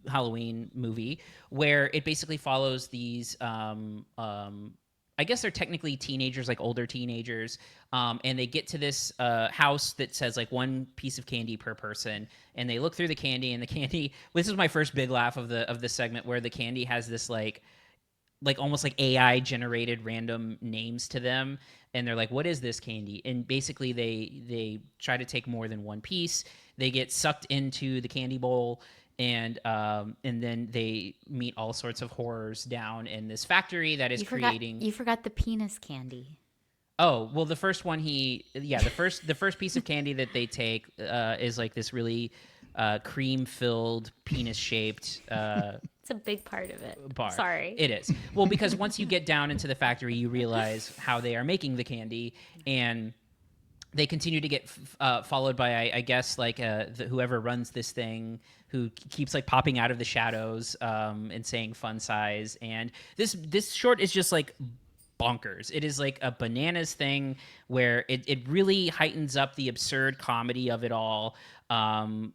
Halloween movie, where it basically follows these I guess they're technically teenagers, like older teenagers, and they get to this house that says like 1 piece of candy per person, and they look through the candy, and the candy, this is my first big laugh of the segment, where the candy has this like almost like AI generated random names to them, and they're like, what is this candy? And basically they try to take more than 1 piece. They get sucked into the candy bowl, and then they meet all sorts of horrors down in this factory that is creating. You forgot the penis candy. Oh, well, the first one the first piece of candy that they take is like this really cream filled penis shaped it's a big part of it. Bar. Sorry. It is. Well, because once you get down into the factory, you realize how they are making the candy, and they continue to get followed by, I guess, like whoever runs this thing, who keeps like popping out of the shadows and saying Fun Size. And this short is just like bonkers. It is like a bananas thing where it really heightens up the absurd comedy of it all.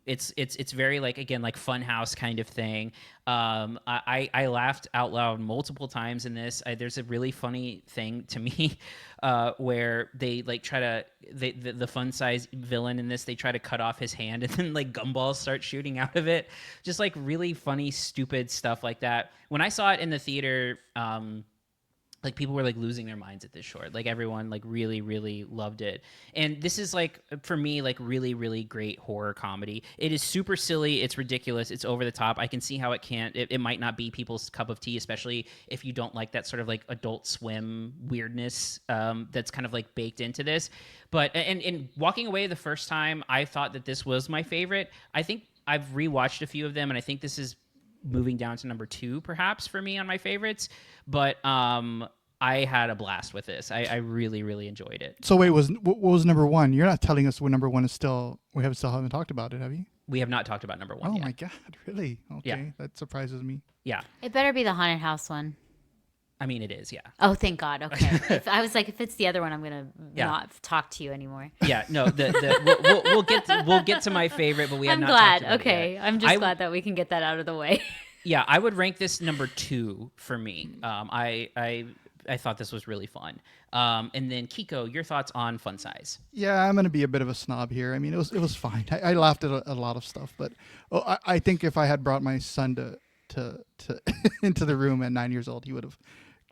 It's very like, again, like Funhouse kind of thing. I laughed out loud multiple times in this. There's a really funny thing to me where they like the Fun Size villain in this, they try to cut off his hand, and then like gumballs start shooting out of it. Just like really funny, stupid stuff like that. When I saw it in the theater, like people were like losing their minds at this short. Like everyone like really, really loved it. And this is like, for me, like really, really great horror comedy. It is super silly. It's ridiculous. It's over the top. I can see how it might not be people's cup of tea, especially if you don't like that sort of like Adult Swim weirdness that's kind of like baked into this. But, and walking away the first time, I thought that this was my favorite. I think I've rewatched a few of them, and I think this is moving down to number 2 perhaps for me on my favorites, but I had a blast with this. I really, really enjoyed it. So wait, what was number 1? You're not telling us what number 1 is still. We still haven't talked about it, have you? We have not talked about number 1 Oh yet. my God, really? Okay, Yeah. That surprises me. Yeah. It better be the haunted house one. I mean, it is, yeah. Oh, thank God. Okay. I was like, if it's the other one, I'm gonna not talk to you anymore. Yeah, no, we'll get to my favorite, but we have I'm not glad. talked about Okay, it yet. I'm just glad that we can get that out of the way. Yeah, I would rank this number 2 for me. I thought this was really fun. And then Kiko, your thoughts on Fun Size? Yeah, I'm gonna be a bit of a snob here. I mean, it was fine. I laughed at a lot of stuff, but I think if I had brought my son to into the room at 9 years old, he would have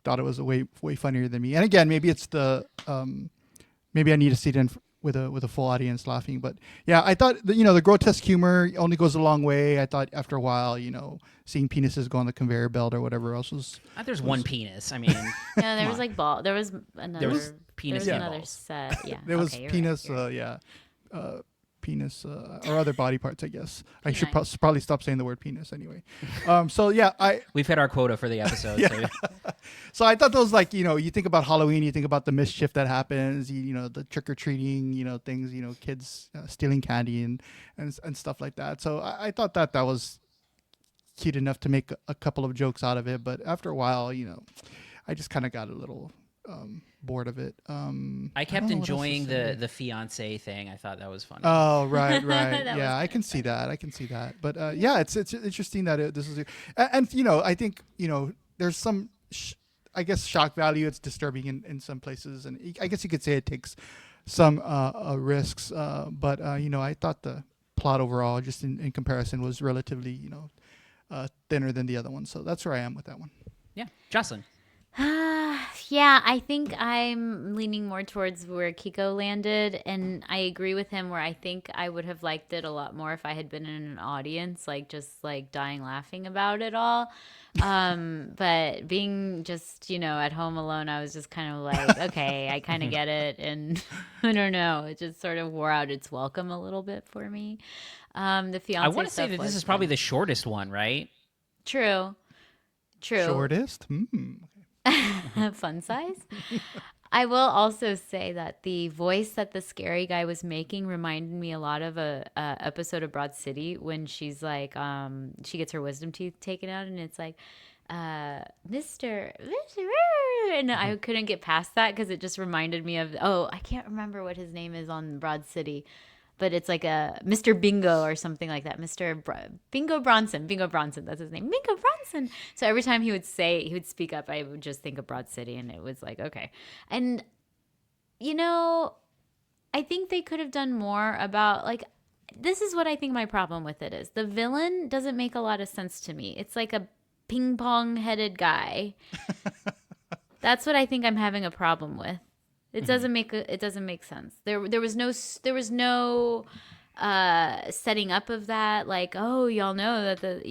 thought it was way funnier than me. And again, maybe it's the maybe I need to see it in with a full audience laughing. But yeah, I thought the grotesque humor only goes a long way. I thought after a while, seeing penises go on the conveyor belt or whatever else was. There's one penis. I mean, no, there was like ball. There was another. There was penis. There was and another balls. set. Yeah, There was okay, penis. Right, Penis or other body parts, I guess. I should Nice. probably stop saying the word penis anyway. So yeah, We've hit our quota for the episode. Yeah. So I thought those, like, you think about Halloween, you think about the mischief that happens, the trick or treating, things, kids stealing candy and stuff like that. So I thought that was cute enough to make a couple of jokes out of it. But after a while, I just kind of got a little bored of it. I kept enjoying the fiance thing. I thought that was funny. Oh, right. That Yeah, was I can see that. But yeah, it's interesting that this is, and I think there's some, I guess, shock value. It's disturbing in some places, and I guess you could say it takes some risks. But I thought the plot overall, just in comparison, was relatively thinner than the other one. So that's where I am with that one. Yeah, Jocelyn. Yeah, I think I'm leaning more towards where Kiko landed, and I agree with him where I think I would have liked it a lot more if I had been in an audience, like just like dying laughing about it all. But being just, at home alone, I was just kind of like, okay, I kind of get it, and I don't know, it just sort of wore out its welcome a little bit for me. The fiance. I want to say that this is probably the shortest one, right? True. Shortest? Fun Size. I will also say that the voice that the scary guy was making reminded me a lot of a episode of Broad City when she's like, she gets her wisdom teeth taken out, and it's like, Mr. And I couldn't get past that because it just reminded me of, I can't remember what his name is on Broad City, but it's like a Mr. Bingo or something like that. Bingo Bronson, that's his name. Bingo Bronson. So every time he would speak up, I would just think of Broad City, and it was like, okay. And, I think they could have done more about, like, this is what I think my problem with it is. The villain doesn't make a lot of sense to me. It's like a ping pong headed guy. That's what I think I'm having a problem with. It doesn't make sense. There was no setting up of that. Like, y'all know that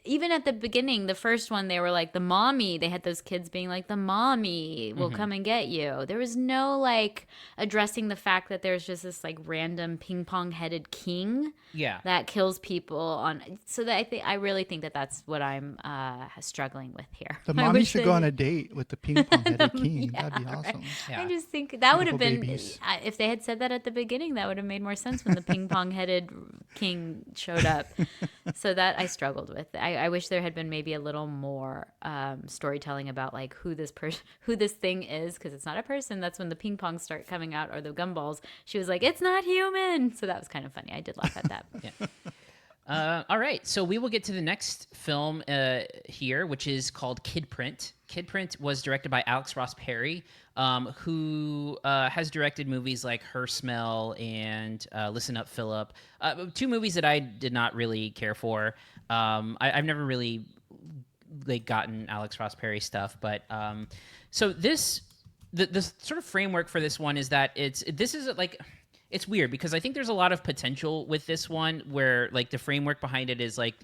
even at the beginning, the first one, they were like the mommy. They had those kids being like, the mommy will come and get you. There was no like addressing the fact that there's just this like random ping pong headed king. Yeah. That kills people on. So that I really think that that's what I'm struggling with here. The mommy should go on a date with the ping pong headed king. Yeah, That'd be awesome. right. Yeah. I just think that would have been, babies. if they had said that at the beginning, that would have made more sense when the ping pong headed king showed up. So that I struggled with. I wish there had been maybe a little more storytelling about like who this thing is, because it's not a person. That's when the ping pongs start coming out, or the gumballs. She was like, it's not human. So that was kind of funny. I did laugh at that. Yeah. All right, so we will get to the next film here, which is called Kid Print. Kid Print was directed by Alex Ross Perry, who has directed movies like Her Smell and Listen Up, Philip, 2 movies that I did not really care for. I've never really like gotten Alex Ross Perry stuff. But so this the sort of framework for this one is that it's weird because I think there's a lot of potential with this one where like the framework behind it is like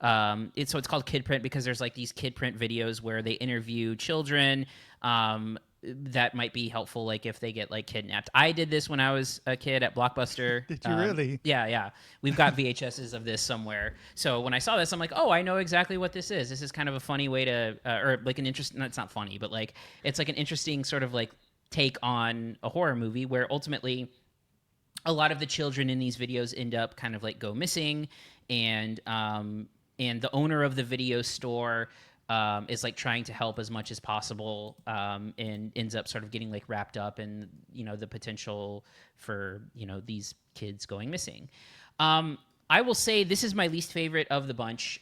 it's called kid print because there's like these kid print videos where they interview children that might be helpful like if they get like kidnapped. I did this when I was a kid at Blockbuster. Did you really? Yeah. We've got VHSs of this somewhere. So when I saw this, I'm like, oh, I know exactly what this is. This is kind of a funny way to, or like an interesting, no, it's not funny, but like, it's like an interesting sort of like take on a horror movie where ultimately a lot of the children in these videos end up kind of like go missing, and the owner of the video store is like trying to help as much as possible, and ends up sort of getting like wrapped up in, you know, the potential for, you know, these kids going missing. I will say this is my least favorite of the bunch.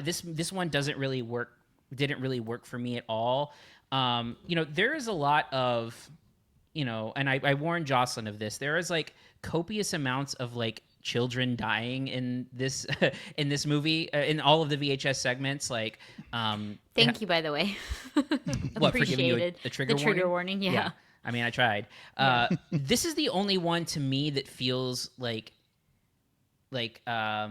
This one didn't really work for me at all. You know, there is a lot of, you know, and I warned Jocelyn of this. There is like copious amounts of like children dying in this in this movie, in all of the VHS segments. Like, thank you, by the way. What, for giving you a trigger warning? The trigger warning, yeah. I mean, I tried. This is the only one to me that feels like I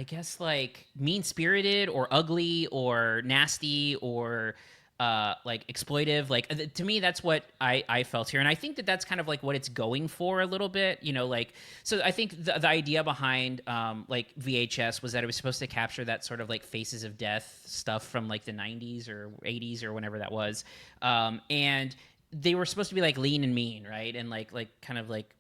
guess like mean-spirited or ugly or nasty or like exploitive. Like to me, that's what I felt here. And I think that that's kind of like what it's going for a little bit, you know, like, so I think the idea behind like VHS was that it was supposed to capture that sort of like faces of death stuff from like the 90s or 80s or whenever that was. And they were supposed to be like lean and mean, right? And like kind of like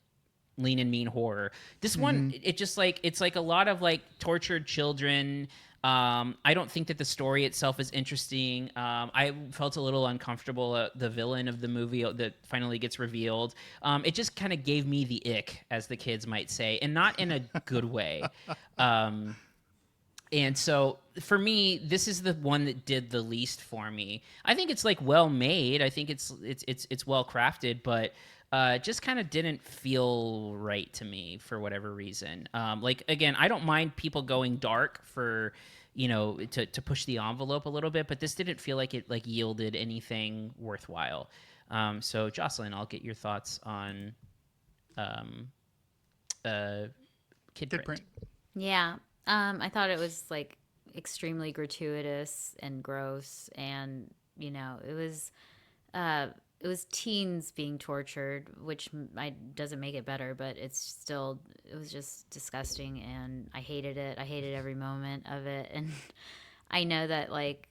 lean and mean horror. This one, it just like, it's like a lot of like tortured children. I don't think that the story itself is interesting. I felt a little uncomfortable the villain of the movie that finally gets revealed. It just kind of gave me the ick, as the kids might say, and not in a good way. And so for me, this is the one that did the least for me. I think it's like well made. I think it's well crafted, but just kind of didn't feel right to me for whatever reason. Like, again, I don't mind people going dark for, you know, to push the envelope a little bit, but this didn't feel like it like yielded anything worthwhile. So Jocelyn, I'll get your thoughts on Kid Print. Yeah. I thought it was like extremely gratuitous and gross, and, you know, it was teens being tortured, which doesn't make it better, but it was just disgusting, and I hated it. I hated every moment of it. And I know that, like,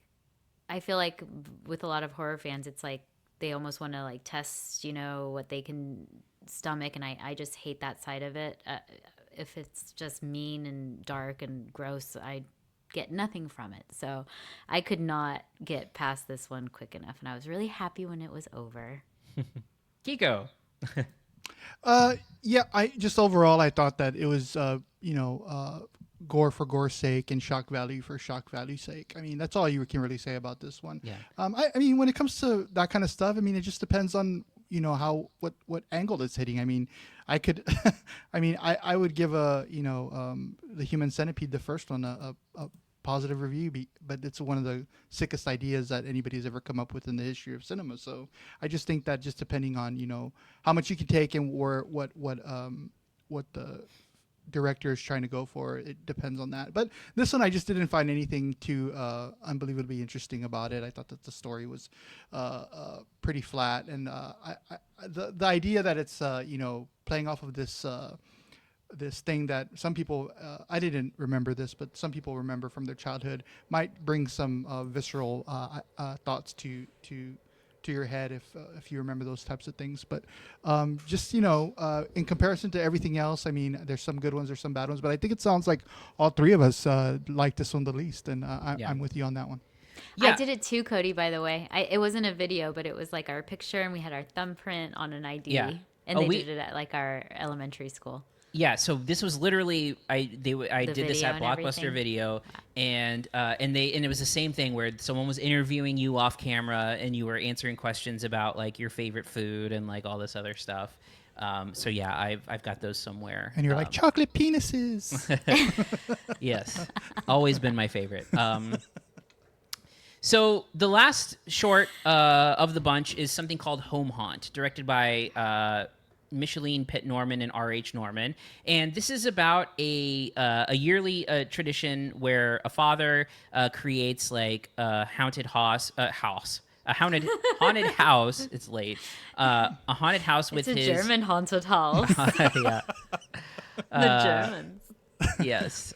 I feel like with a lot of horror fans, it's like they almost want to like test, you know, what they can stomach, and I just hate that side of it. If it's just mean and dark and gross, I get nothing from it. So I could not get past this one quick enough, and I was really happy when it was over. Kiko. Yeah, overall I thought that it was gore for gore's sake and shock value for shock value's sake. I mean, that's all you can really say about this one. Yeah. I mean, when it comes to that kind of stuff, I mean, it just depends on, you know, what angle it's hitting. I mean, I could, I would give the Human Centipede, the first one, a positive review, but it's one of the sickest ideas that anybody's ever come up with in the history of cinema. So I just think that just depending on, you know, how much you can take and what the director is trying to go for, it depends on that. But this one, I just didn't find anything too unbelievably interesting about it. I thought that the story was pretty flat, and the idea that it's playing off of this thing that some people, I didn't remember this, but some people remember from their childhood, might bring some visceral thoughts to your head if you remember those types of things. But just, in comparison to everything else, I mean, there's some good ones, there's some bad ones, but I think it sounds like all three of us like this one the least, and I'm with you on that one. Yeah. I did it too, Cody, by the way. It wasn't a video, but it was like our picture, and we had our thumbprint on an ID. Yeah. And they did it at like our elementary school. Yeah, so this was literally I did this at Blockbuster Video, and it was the same thing where someone was interviewing you off camera, and you were answering questions about like your favorite food and like all this other stuff. So yeah, I've got those somewhere. And you're like, chocolate penises. Yes, always been my favorite. So the last short of the bunch is something called Home Haunt, directed by Micheline Pitt Norman and R.H. Norman. And this is about a yearly tradition where a father creates like a haunted haunted house. It's late. A haunted house with it's a his German haunted house. yeah. The Germans. Yes.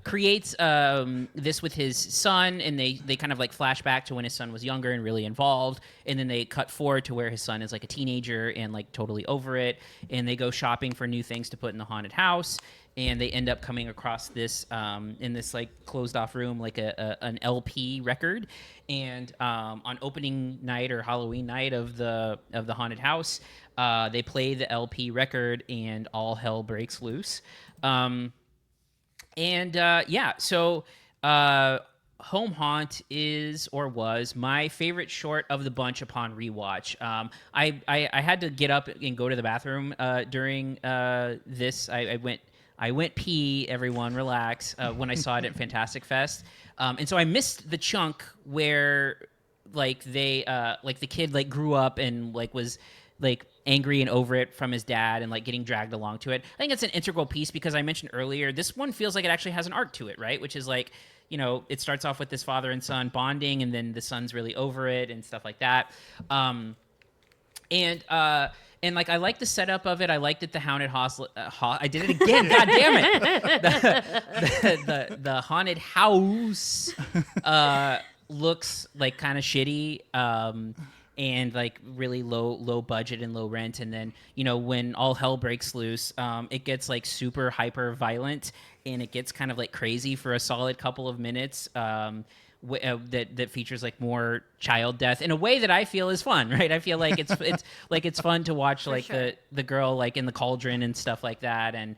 Creates this with his son, and they kind of like flash back to when his son was younger and really involved, and then they cut forward to where his son is like a teenager and like totally over it, and they go shopping for new things to put in the haunted house, and they end up coming across this in this like closed off room, like an LP record, and on opening night or Halloween night of the haunted house, they play the LP record and all hell breaks loose. So Home Haunt is or was my favorite short of the bunch upon rewatch. I had to get up and go to the bathroom during this. I went pee. Everyone relax. When I saw it at Fantastic Fest, and so I missed the chunk where like they like the kid like grew up and like was like angry and over it from his dad and like getting dragged along to it. I think it's an integral piece because I mentioned earlier, this one feels like it actually has an arc to it, right? Which is like, you know, it starts off with this father and son bonding, and then the son's really over it and stuff like that. And like, I like the setup of it. I liked that the haunted house. I did it again. God damn it! The haunted house looks like kind of shitty. And like really low budget and low rent, and then you know when all hell breaks loose, it gets like super hyper violent, and it gets kind of like crazy for a solid couple of minutes. That features like more child death in a way that I feel is fun, right? I feel like it's like it's fun to watch like sure. the girl like in the cauldron and stuff like that, and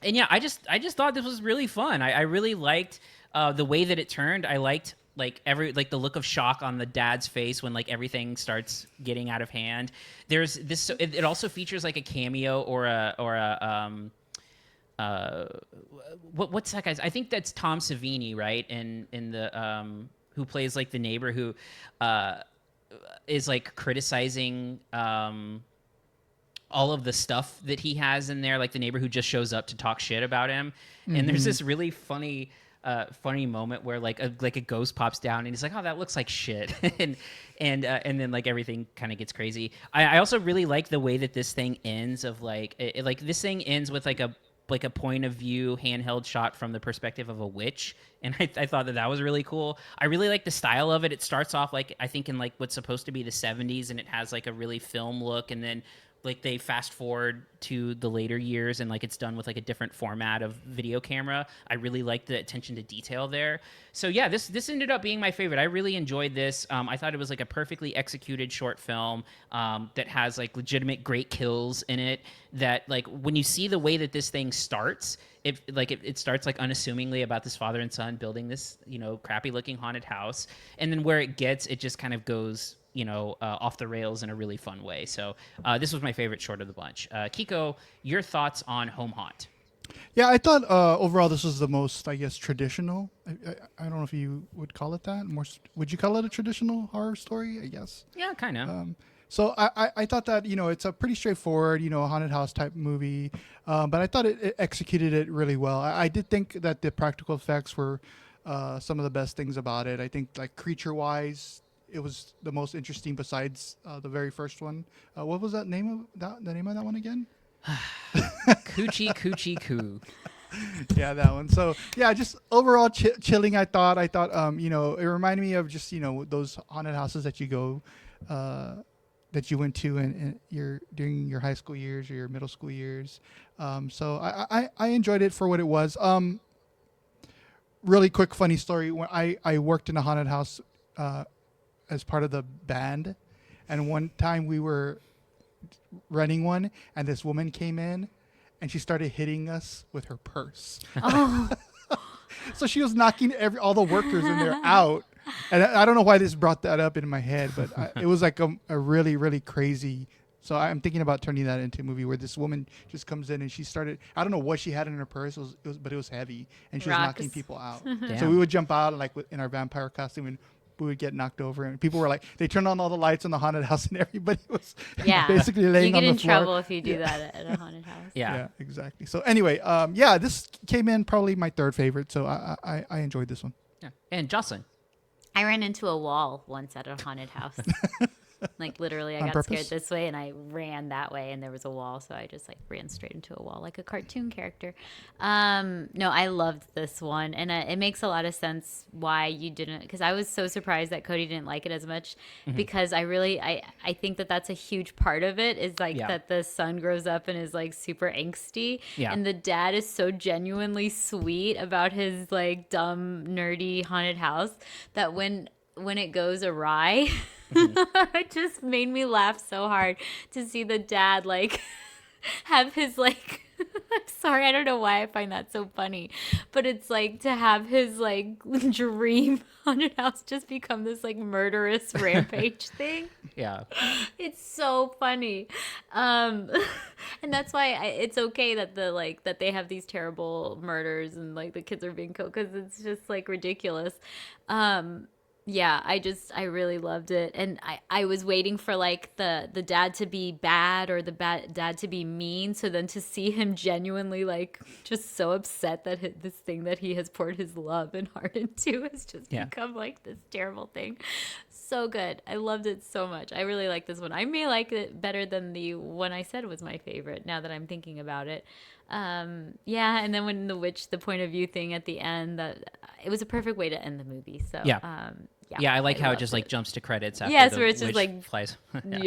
yeah, I just thought this was really fun. I really liked the way that it turned. I liked like the look of shock on the dad's face when like everything starts getting out of hand. There's this. It also features like a cameo or a what's that guy's? I think that's Tom Savini, right? In the who plays like the neighbor who is like criticizing all of the stuff that he has in there, like the neighbor who just shows up to talk shit about him. Mm-hmm. And there's this really funny moment where like a ghost pops down and he's like, oh, that looks like shit. and then like everything kind of gets crazy. I also really like the way that this thing ends of like, like this thing ends with like a point of view handheld shot from the perspective of a witch. And I thought that was really cool. I really like the style of it. It starts off like, I think in like what's supposed to be the 70s, and it has like a really film look. And then like they fast forward to the later years and like it's done with like a different format of video camera. I really like the attention to detail there. So yeah, this ended up being my favorite. I really enjoyed this. I thought it was like a perfectly executed short film that has like legitimate great kills in it, that like when you see the way that this thing starts, it starts like unassumingly about this father and son building this, you know, crappy looking haunted house. And then where it gets, it just kind of goes, you know, off the rails in a really fun way. So this was my favorite short of the bunch. Kiko, your thoughts on Home Haunt? Yeah, I thought overall this was the most, I guess, traditional. I don't know if you would call it that. Would you call it a traditional horror story, I guess? Yeah, kind of. So I thought that, you know, it's a pretty straightforward, you know, haunted house type movie. But I thought it executed it really well. I did think that the practical effects were some of the best things about it. I think like creature-wise, it was the most interesting besides the very first one. What was the name of that one again? Coochie Coo. Yeah, that one. So yeah, just overall chilling. I thought, you know, it reminded me of just, you know, those haunted houses that you go, that you went to during your high school years or your middle school years. So I enjoyed it for what it was. Really quick funny story. When I worked in a haunted house as part of the band, and one time we were running one, and this woman came in and she started hitting us with her purse. Oh. So she was knocking all the workers in there out. And I don't know why this brought that up in my head, but it was like a really, really crazy So I'm thinking about turning that into a movie where this woman just comes in and she started. I don't know what she had in her purse, but it was heavy, and she was knocking people out. So we would jump out like in our vampire costume and we would get knocked over, and people were like, they turned on all the lights in the haunted house, and everybody was basically laying on the floor. You get in trouble if you do that at a haunted house. Yeah, exactly. So anyway, this came in probably my third favorite. So I enjoyed this one. Yeah, and Jocelyn. I ran into a wall once at a haunted house. Like literally, I got scared this way and I ran that way, and there was a wall, so I just like ran straight into a wall like a cartoon character. No, I loved this one, and it makes a lot of sense why you didn't, because I was so surprised that Cody didn't like it as much, because I think that that's a huge part of it is like that the son grows up and is like super angsty, and the dad is so genuinely sweet about his like dumb nerdy haunted house that when it goes awry. It just made me laugh so hard to see the dad like have his like I'm sorry, I don't know why I find that so funny, but it's like to have his like dream haunted house just become this like murderous rampage thing. Yeah, it's so funny, and that's why it's okay that that they have these terrible murders and like the kids are being killed, because it's just like ridiculous. Yeah, I really loved it. And I was waiting for like the dad to be bad or the dad to be mean. So then to see him genuinely like just so upset that this thing that he has poured his love and heart into has just become like this terrible thing. So good. I loved it so much. I really like this one. I may like it better than the one I said was my favorite now that I'm thinking about it. And then when the point of view thing at the end, that it was a perfect way to end the movie. So I like how it just like jumps to credits after where it's just like flies.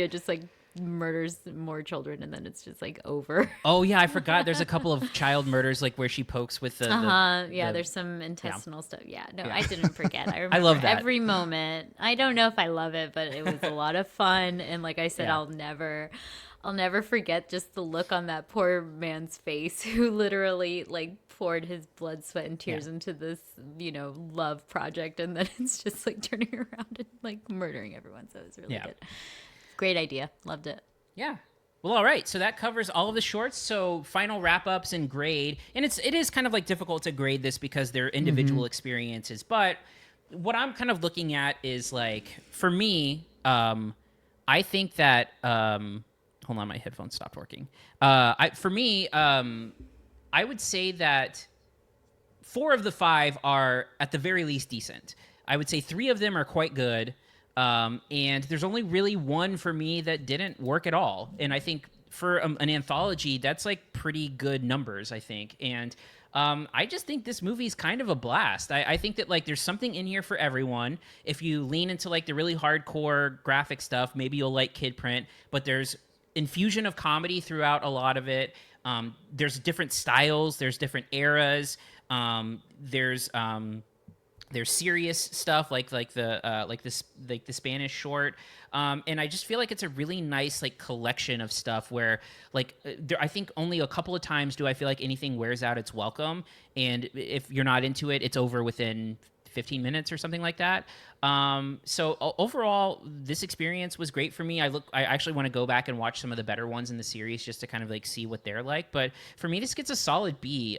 Just like murders more children, and then it's just like over. Oh yeah, I forgot. There's a couple of child murders like where she pokes with the there's some intestinal stuff. I didn't forget. I remember I love that every moment. I don't know if I love it, but it was a lot of fun, and like I said, I'll never forget just the look on that poor man's face who literally like poured his blood, sweat, and tears into this, love project, and then it's just like turning around and like murdering everyone. So it's really good. Great idea. Loved it. Yeah. Well, all right. So that covers all of the shorts. So final wrap-ups and grade. And it is kind of like difficult to grade this because they're individual experiences. But what I'm kind of looking at is like, for me, I think that hold on, my headphones stopped working. I would say that 4 of the 5 are at the very least decent. I would say 3 of them are quite good. And there's only really one for me that didn't work at all. And I think for an anthology, that's like pretty good numbers, I think. And I just think this movie is kind of a blast. I think that like there's something in here for everyone. If you lean into like the really hardcore graphic stuff, maybe you'll like Kid Print, but there's infusion of comedy throughout a lot of it. There's different styles, there's different eras. There's serious stuff like the Spanish short, and I just feel like it's a really nice like collection of stuff where like I think only a couple of times do I feel like anything wears out its welcome, and if you're not into it, it's over within 15 minutes or something like that. So overall, this experience was great for me. I actually want to go back and watch some of the better ones in the series just to kind of like see what they're like. But for me, this gets a solid B.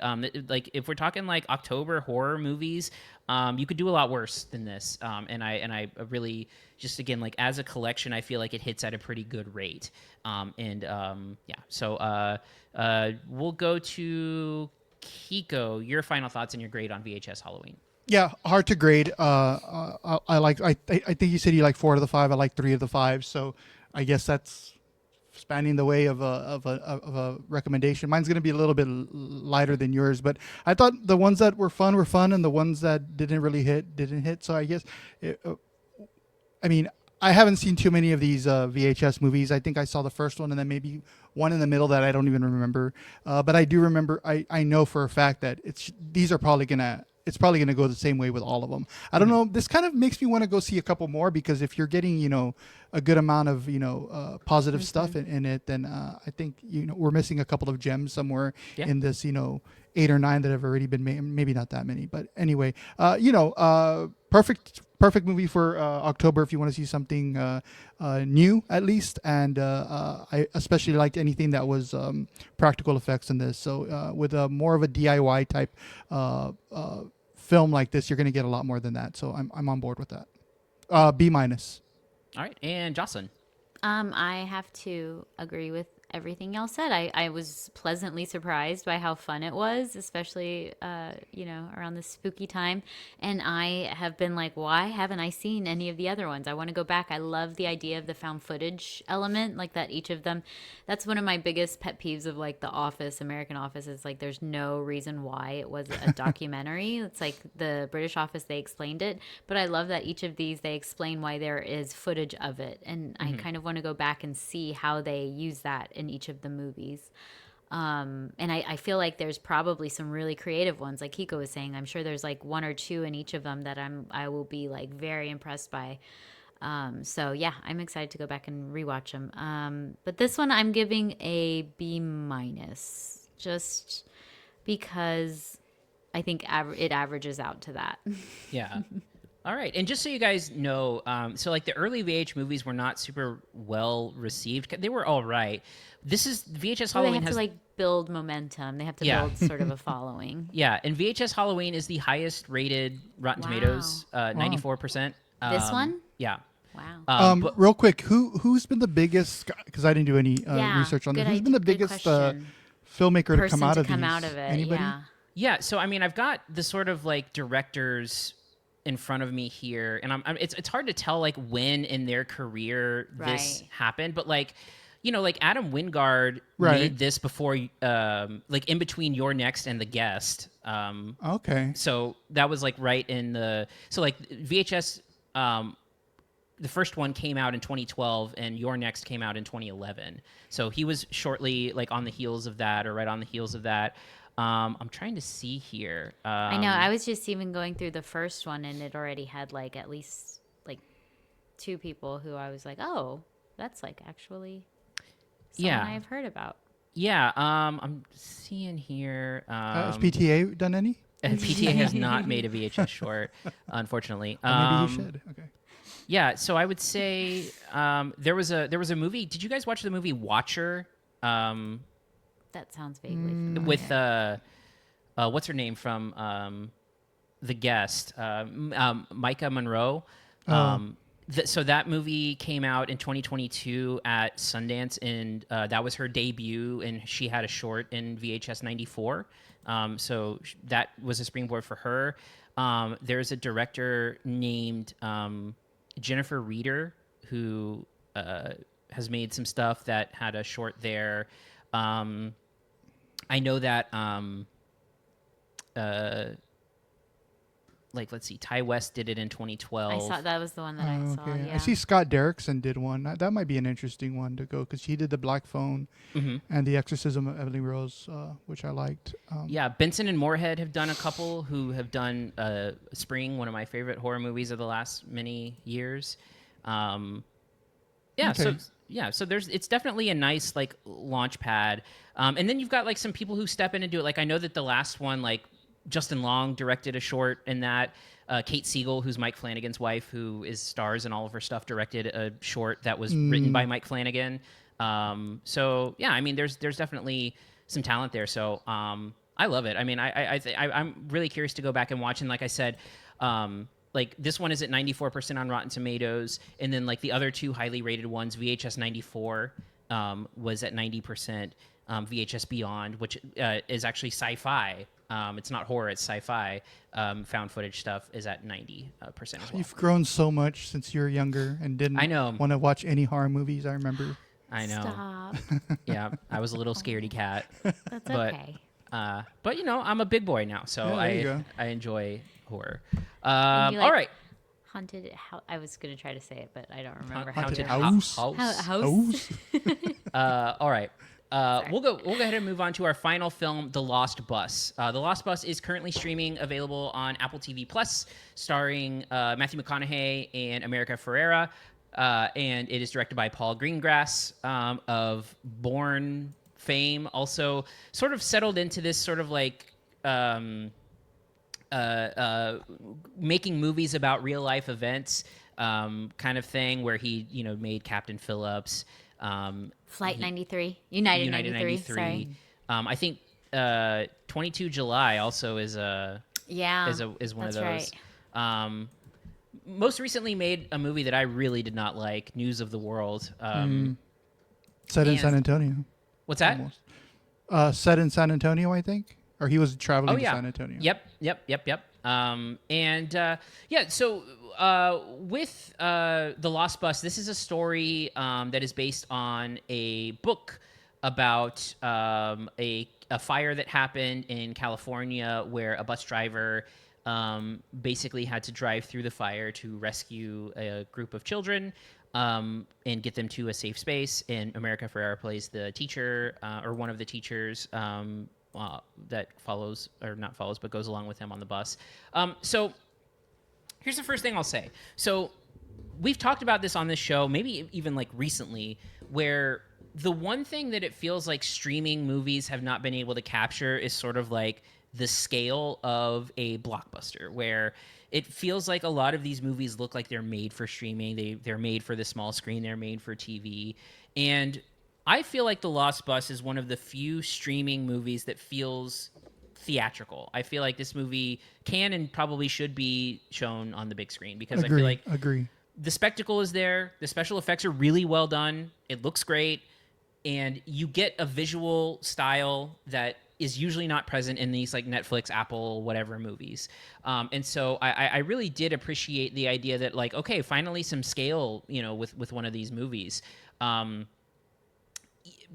Like if we're talking like October horror movies, you could do a lot worse than this. And I really just, again, like as a collection, I feel like it hits at a pretty good rate. So we'll go to Kiko. Your final thoughts and your grade on VHS Halloween. Yeah, hard to grade. I think you said you like 4 out of the 5. I like 3 of the 5. So I guess that's spanning the way of a recommendation. Mine's going to be a little bit lighter than yours, but I thought the ones that were fun, and the ones that didn't really hit, didn't hit. So I guess, I haven't seen too many of these VHS movies. I think I saw the first one and then maybe one in the middle that I don't even remember. But I do remember, I know for a fact that it's probably going to go the same way with all of them. I don't know. This kind of makes me want to go see a couple more, because if you're getting, a good amount of, positive stuff in it, then I think, we're missing a couple of gems somewhere in this, 8 or 9 that have already been made. Maybe not that many, but anyway, perfect movie for October if you want to see something new at least. And I especially liked anything that was practical effects in this. So with a more of a DIY type film like this, you're going to get a lot more than that. So I'm on board with that. B-. All right, and Jocelyn. I have to agree with everything y'all said. I was pleasantly surprised by how fun it was, especially, around this spooky time. And I have been like, why haven't I seen any of the other ones? I want to go back. I love the idea of the found footage element, like that each of them. That's one of my biggest pet peeves of like The Office, American Office, is like there's no reason why it was a documentary. It's like the British Office, they explained it. But I love that each of these, they explain why there is footage of it. And I kind of want to go back and see how they use that in each of the movies. And I feel like there's probably some really creative ones, like Kiko was saying. I'm sure there's like one or two in each of them that I will be like very impressed by. So yeah, I'm excited to go back and rewatch them. But this one I'm giving a B-, just because I think it averages out to that. Yeah. All right, and just so you guys know, so like the early VH movies were not super well received. They were all right. This is VHS Halloween. They have to like build momentum. They have to build sort of a following. Yeah, and VHS Halloween is the highest rated Rotten Tomatoes, 94%. This one? Yeah. Wow. But real quick, who's been the biggest? Because I didn't do any research on this. Who's been the biggest filmmaker to come out of it? Anybody? Yeah. So I mean, I've got the sort of like directors in front of me here, and it's hard to tell like when in their career this happened, but like, like Adam Wingard made this before, like in between Your Next and The Guest. Okay. So that was like right in so like VHS, the first one came out in 2012 and Your Next came out in 2011. So he was shortly like on the heels of that, or right on the heels of that. I'm trying to see here. I know. I was just even going through the first one, and it already had like at least like two people who I was like, oh, that's like actually someone I've heard about. Yeah. I'm seeing here. Has PTA done any? PTA has not made a VHS short, unfortunately. Maybe he should. Okay. Yeah. So I would say there was a movie. Did you guys watch the movie Watcher? That sounds vaguely familiar. With what's her name from The Guest, Micah Monroe. So that movie came out in 2022 at Sundance, and that was her debut, and she had a short in VHS 94. So that was a springboard for her. There's a director named Jennifer Reeder who has made some stuff that had a short there. I know that, like, let's see, Ty West did it in 2012. I saw that was the one that I saw. Okay. Yeah. I see Scott Derrickson did one. That might be an interesting one to go because he did The Black Phone and The Exorcism of Emily Rose, which I liked. Yeah, Benson and Moorhead have done a couple who have done Spring, one of my favorite horror movies of the last many years. So it's definitely a nice like launch pad. And then you've got like some people who step in and do it. Like I know that the last one, like Justin Long directed a short in that. Kate Siegel, who's Mike Flanagan's wife, who stars in all of her stuff, directed a short that was written by Mike Flanagan. So yeah, I mean, there's definitely some talent there. So I love it. I mean, I'm really curious to go back and watch. And like I said, like this one is at 94% on Rotten Tomatoes, and then like the other two highly rated ones, VHS 94 was at 90%. VHS Beyond, which is actually sci-fi. It's not horror, it's sci-fi. Found footage stuff is at 90% as well. You've grown so much since you were younger and didn't want to watch any horror movies, I remember. I know. Stop. Yeah, I was a little scaredy cat. That's okay. But you know, I'm a big boy now, so I enjoy horror. Like, all right. Haunted house. I was going to try to say it, but I don't remember Haunted how to house. House. All right. We'll go ahead and move on to our final film, The Lost Bus. The Lost Bus is currently streaming, available on Apple TV Plus, starring Matthew McConaughey and America Ferrera, and it is directed by Paul Greengrass of Bourne fame. Also, sort of settled into this sort of like making movies about real life events kind of thing, where he made Captain Phillips, Flight 93, United 93. Sorry. I think 22 July also is one of those. Right. Most recently made a movie that I really did not like, News of the World. Set in San Antonio. What's that? Almost. Set in San Antonio, I think. Or he was traveling to San Antonio. Yep. So with The Lost Bus, this is a story that is based on a book about a fire that happened in California, where a bus driver basically had to drive through the fire to rescue a group of children and get them to a safe space. And America Ferrera plays the teacher, or one of the teachers that goes along with him on the bus. So here's the first thing I'll say. So we've talked about this on this show, maybe even like recently, where the one thing that it feels like streaming movies have not been able to capture is sort of like the scale of a blockbuster, where it feels like a lot of these movies look like they're made for streaming. They're made for the small screen. They're made for TV. And I feel like The Lost Bus is one of the few streaming movies that feels theatrical. I feel like this movie can and probably should be shown on the big screen, because I feel like the spectacle is there. The special effects are really well done. It looks great. And you get a visual style that is usually not present in these like Netflix, Apple, whatever movies. And so I really did appreciate the idea that, like, okay, finally some scale, with one of these movies.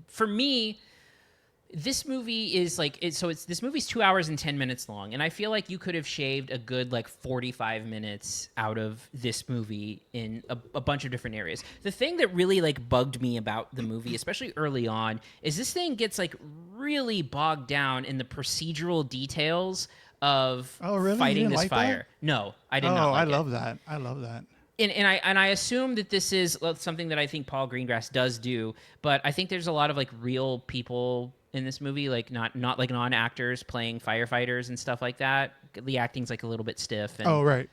For me, this movie is like, this movie's 2 hours and 10 minutes long. And I feel like you could have shaved a good like 45 minutes out of this movie in a bunch of different areas. The thing that really like bugged me about the movie, especially early on, is this thing gets like really bogged down in the procedural details of fighting this fire. That? No, I did not like I love that. I love that. And I assume that this is something that I think Paul Greengrass does do, but I think there's a lot of like real people in this movie, like not like non-actors playing firefighters and stuff like that. The acting's like a little bit stiff and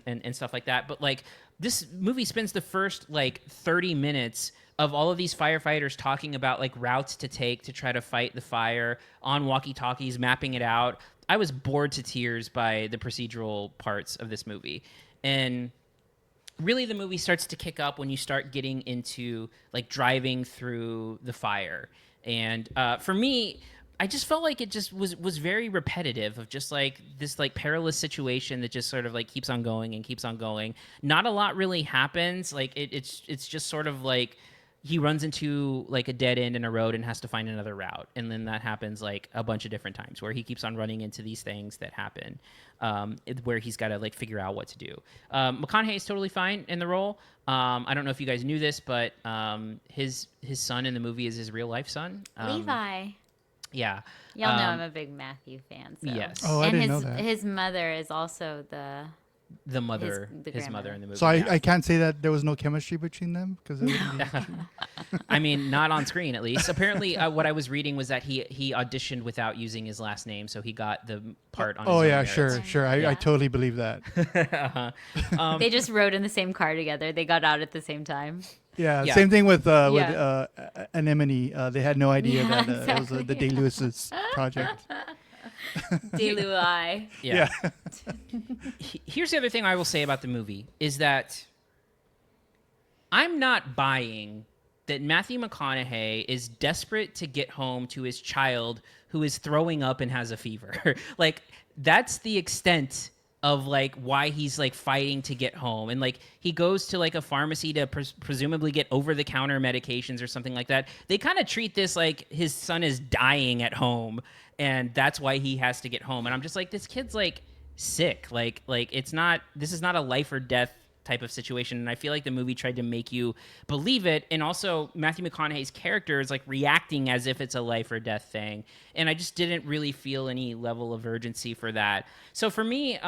and stuff like that. But like this movie spends the first like 30 minutes of all of these firefighters talking about like routes to take to try to fight the fire on walkie-talkies, mapping it out. I was bored to tears by the procedural parts of this movie. And really the movie starts to kick up when you start getting into like driving through the fire. And for me, I just felt like it just was very repetitive of just like this like perilous situation that just sort of like keeps on going and keeps on going. Not a lot really happens. Like it's just sort of like he runs into like a dead end in a road and has to find another route. And then that happens like a bunch of different times where he keeps on running into these things that happen, where he's got to like figure out what to do. McConaughey is totally fine in the role. I don't know if you guys knew this, but his son in the movie is his real life son. Levi. Yeah. Y'all know I'm a big Matthew fan. So. Yes. Oh, I didn't know that. His mother is also the mother, his mother in the movie. So I can't say that there was no chemistry between them, because I mean, not on screen at least. Apparently, what I was reading was that he auditioned without using his last name, so he got the part on. Oh his yeah, own sure. I totally believe that. They just rode in the same car together. They got out at the same time. Yeah. Same thing with Anemone. They had no idea that it was the Day-Lewis's project. D-Louis. Yeah. Here's the other thing I will say about the movie is that I'm not buying that Matthew McConaughey is desperate to get home to his child who is throwing up and has a fever. Like, that's the extent of like why he's like fighting to get home. And like he goes to like a pharmacy to presumably get over-the-counter medications or something like that. They kind of treat this like his son is dying at home and that's why he has to get home. And I'm just like, this kid's like sick. Like this is not a life or death type of situation. And I feel like the movie tried to make you believe it. And also Matthew McConaughey's character is like reacting as if it's a life or death thing. And I just didn't really feel any level of urgency for that. So for me,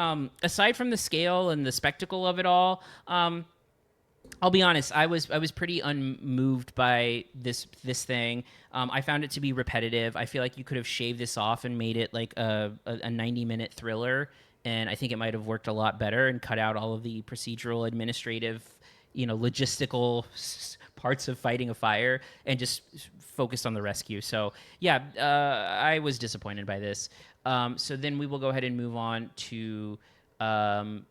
aside from the scale and the spectacle of it all, I'll be honest, I was pretty unmoved by this thing. I found it to be repetitive. I feel like you could have shaved this off and made it like a 90-minute thriller and I think it might have worked a lot better and cut out all of the procedural, administrative, logistical parts of fighting a fire and just focused on the rescue. So yeah, I was disappointed by this. So then we will go ahead and move on to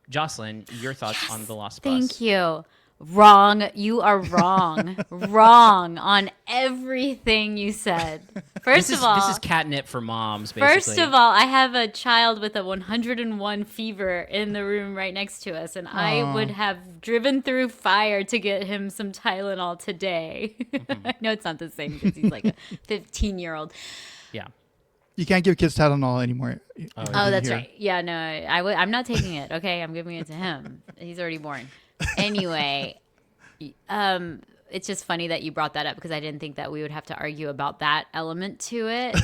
Jocelyn. Your thoughts on The Lost Bus? Thank you. Wrong. You are wrong. Wrong on everything you said. First of all, this is catnip for moms, basically. First of all, I have a child with a 101 fever in the room right next to us, and I would have driven through fire to get him some Tylenol today. I know it's not the same because he's like a 15-year-old. Yeah. You can't give kids Tylenol anymore. Oh, that's right. Yeah, no, I'm not taking it. Okay, I'm giving it to him. He's already born. Anyway, it's just funny that you brought that up because I didn't think that we would have to argue about that element to it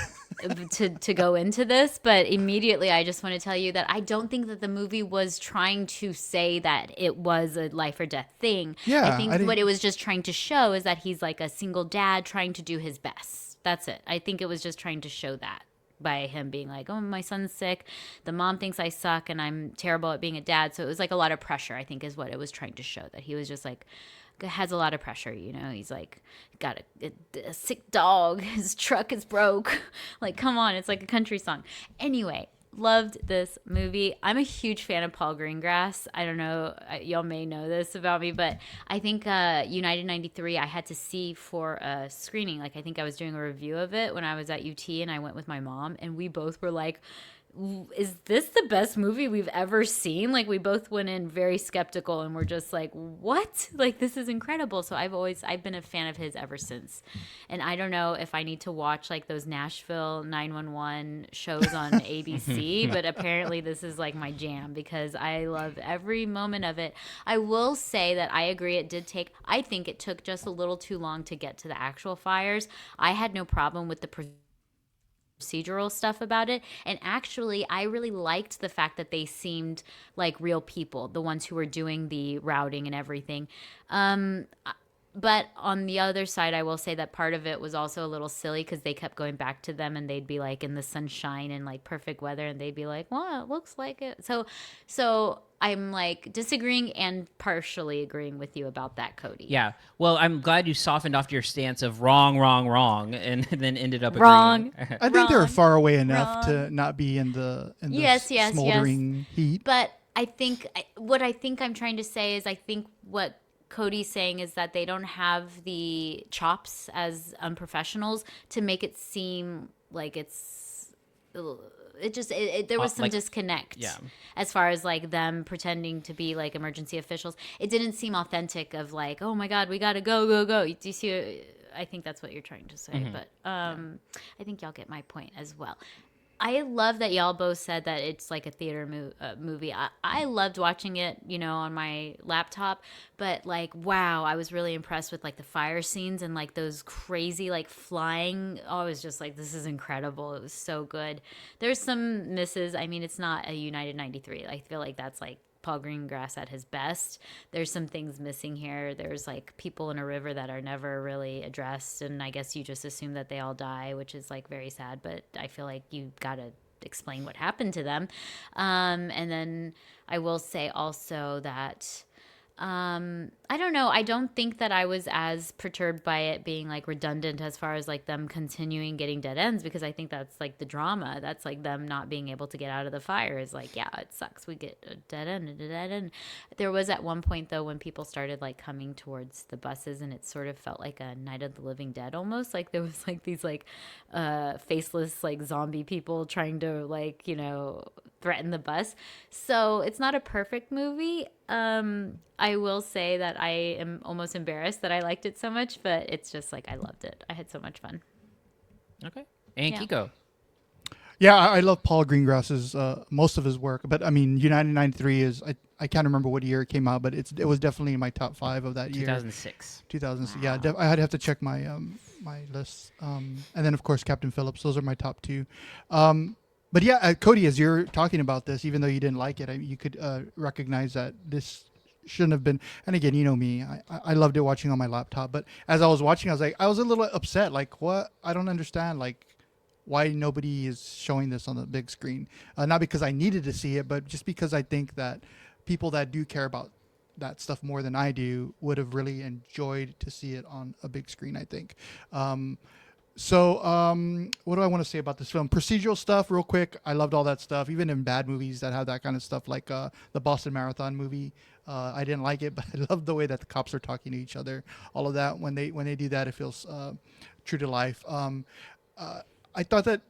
to go into this. But immediately, I just want to tell you that I don't think that the movie was trying to say that it was a life or death thing. Yeah, I think what it was just trying to show is that he's like a single dad trying to do his best. That's it. I think it was just trying to show that. By him being like, oh, my son's sick, the mom thinks I suck, and I'm terrible at being a dad. So it was like a lot of pressure, I think, is what it was trying to show. That he was just like, has a lot of pressure, He's like, got a sick dog, his truck is broke. Like, come on, it's like a country song. Anyway, loved this movie. I'm a huge fan of Paul Greengrass. I don't know, y'all may know this about me, but I think United 93 I had to see for a screening. Like, I think I was doing a review of it when I was at UT, and I went with my mom, and we both were like, is this the best movie we've ever seen? Like, we both went in very skeptical and we're just like, what? Like, this is incredible. So I've been a fan of his ever since. And I don't know if I need to watch like those Nashville 911 shows on ABC, but apparently this is like my jam because I love every moment of it. I will say that I agree I think it took just a little too long to get to the actual fires. I had no problem with the procedural stuff about it, and actually I really liked the fact that they seemed like real people, the ones who were doing the routing and everything. But on the other side, I will say that part of it was also a little silly because they kept going back to them and they'd be like in the sunshine and like perfect weather and they'd be like, well, it looks like it. So I'm like disagreeing and partially agreeing with you about that, Cody. Yeah. Well, I'm glad you softened off your stance of wrong, and then ended up wrong. agreeing. I think they were far away enough to not be in the smoldering heat. But I think what I'm trying to say is I think what Cody's saying is that they don't have the chops as unprofessionals to make it seem like there was some disconnect as far as like them pretending to be like emergency officials. It didn't seem authentic of like, oh my God, we got to go. Do you see? I think that's what you're trying to say, but I think y'all get my point as well. I love that y'all both said that it's like a theater movie. I loved watching it, on my laptop. But like, wow, I was really impressed with like the fire scenes and like those crazy like flying. I was just like, this is incredible. It was so good. There's some misses. I mean, it's not a United 93. I feel like that's like Paul Greengrass at his best. There's some things missing here. There's like people in a river that are never really addressed, and I guess you just assume that they all die, which is like very sad, but I feel like you gotta explain what happened to them. And then I will say also that I don't know. I don't think that I was as perturbed by it being like redundant as far as like them continuing getting dead ends, because I think that's like the drama. That's like them not being able to get out of the fire is like, yeah, it sucks. We get a dead end. There was at one point though when people started like coming towards the buses and it sort of felt like a Night of the Living Dead almost. Like there was like these like faceless like zombie people trying to like, threaten the bus. So it's not a perfect movie. I will say that I am almost embarrassed that I liked it so much, but it's just like I loved it. I had so much fun. Okay. And Kiko. Yeah, I love Paul Greengrass's most of his work, but I mean, United 93 is I can't remember what year it came out, but it was definitely in my top 5 of that year. 2006. 2006. Wow. Yeah, I'd have to check my my list. And then of course Captain Phillips. Those are my top 2. But yeah, Cody, as you're talking about this, even though you didn't like it, you could recognize that this shouldn't have been. And again, you know me, I loved it watching on my laptop. But as I was watching, I was a little upset. Like, what? I don't understand. Like, why nobody is showing this on the big screen. Not because I needed to see it, but just because I think that people that do care about that stuff more than I do would have really enjoyed to see it on a big screen, I think. What do I want to say about this film? Procedural stuff, real quick. I loved all that stuff, even in bad movies that have that kind of stuff, like the Boston Marathon movie. I didn't like it, but I love the way that the cops are talking to each other. All of that, when they do that, it feels true to life. I thought that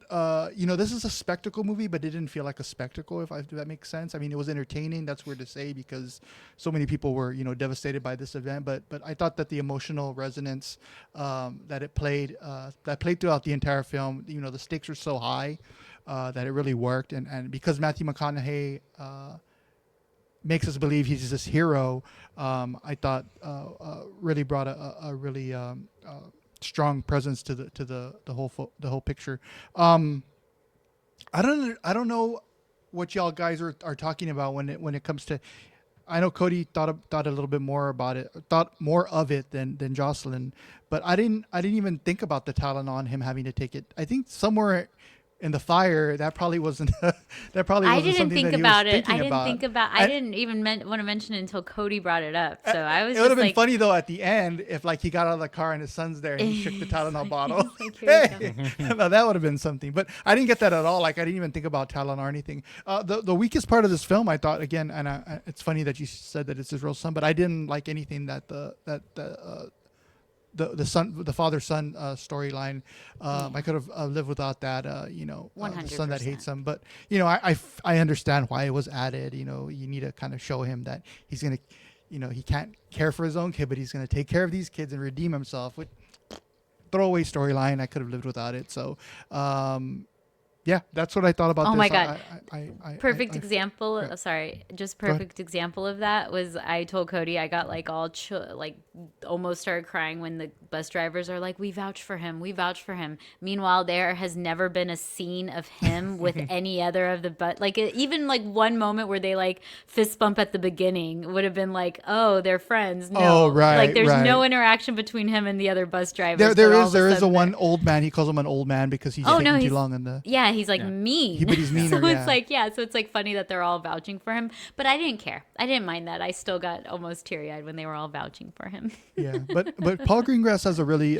this is a spectacle movie, but it didn't feel like a spectacle. If that makes sense. I mean, it was entertaining. That's weird to say because so many people were devastated by this event. But I thought that the emotional resonance that played throughout the entire film. The stakes were so high that it really worked. And because Matthew McConaughey makes us believe he's this hero, I thought really brought a really strong presence to the whole picture. I don't know what y'all guys are talking about when it comes to. I know Cody thought a little bit more about it, thought more of it than Jocelyn, but I didn't even think about the talent on him having to take it. I think somewhere in the fire that probably wasn't I didn't something think that he about was it. thinking about. I didn't even want to mention it until Cody brought it up. So I was. It would have been funny though at the end if he got out of the car and his son's there and he shook the Tylenol bottle. Hey, now that would have been something. But I didn't get that at all. I didn't even think about Tylenol or anything. The weakest part of this film, I thought, again, and it's funny that you said that it's his real son, but I didn't like anything that the father-son storyline. I could have lived without that. The son that hates him. But I understand why it was added. You need to kind of show him that he's gonna, he can't care for his own kid, but he's gonna take care of these kids and redeem himself. With throwaway storyline, I could have lived without it. So. Yeah, that's what I thought about. Oh this. my God. Perfect example. Right. Sorry, just perfect example of that was I told Cody I got almost started crying when the bus drivers are like, we vouch for him. Meanwhile, there has never been a scene of him with any other of the even one moment where they fist bump at the beginning would have been oh, they're friends. No, oh, right. There's right. no interaction between him and the other bus drivers. There is a one old man. He calls him an old man because he's taking too long in the. Yeah, he's mean. But he's meaner, so it's funny that they're all vouching for him. But I didn't care. I didn't mind that. I still got almost teary-eyed when they were all vouching for him. Yeah, but Paul Greengrass has a really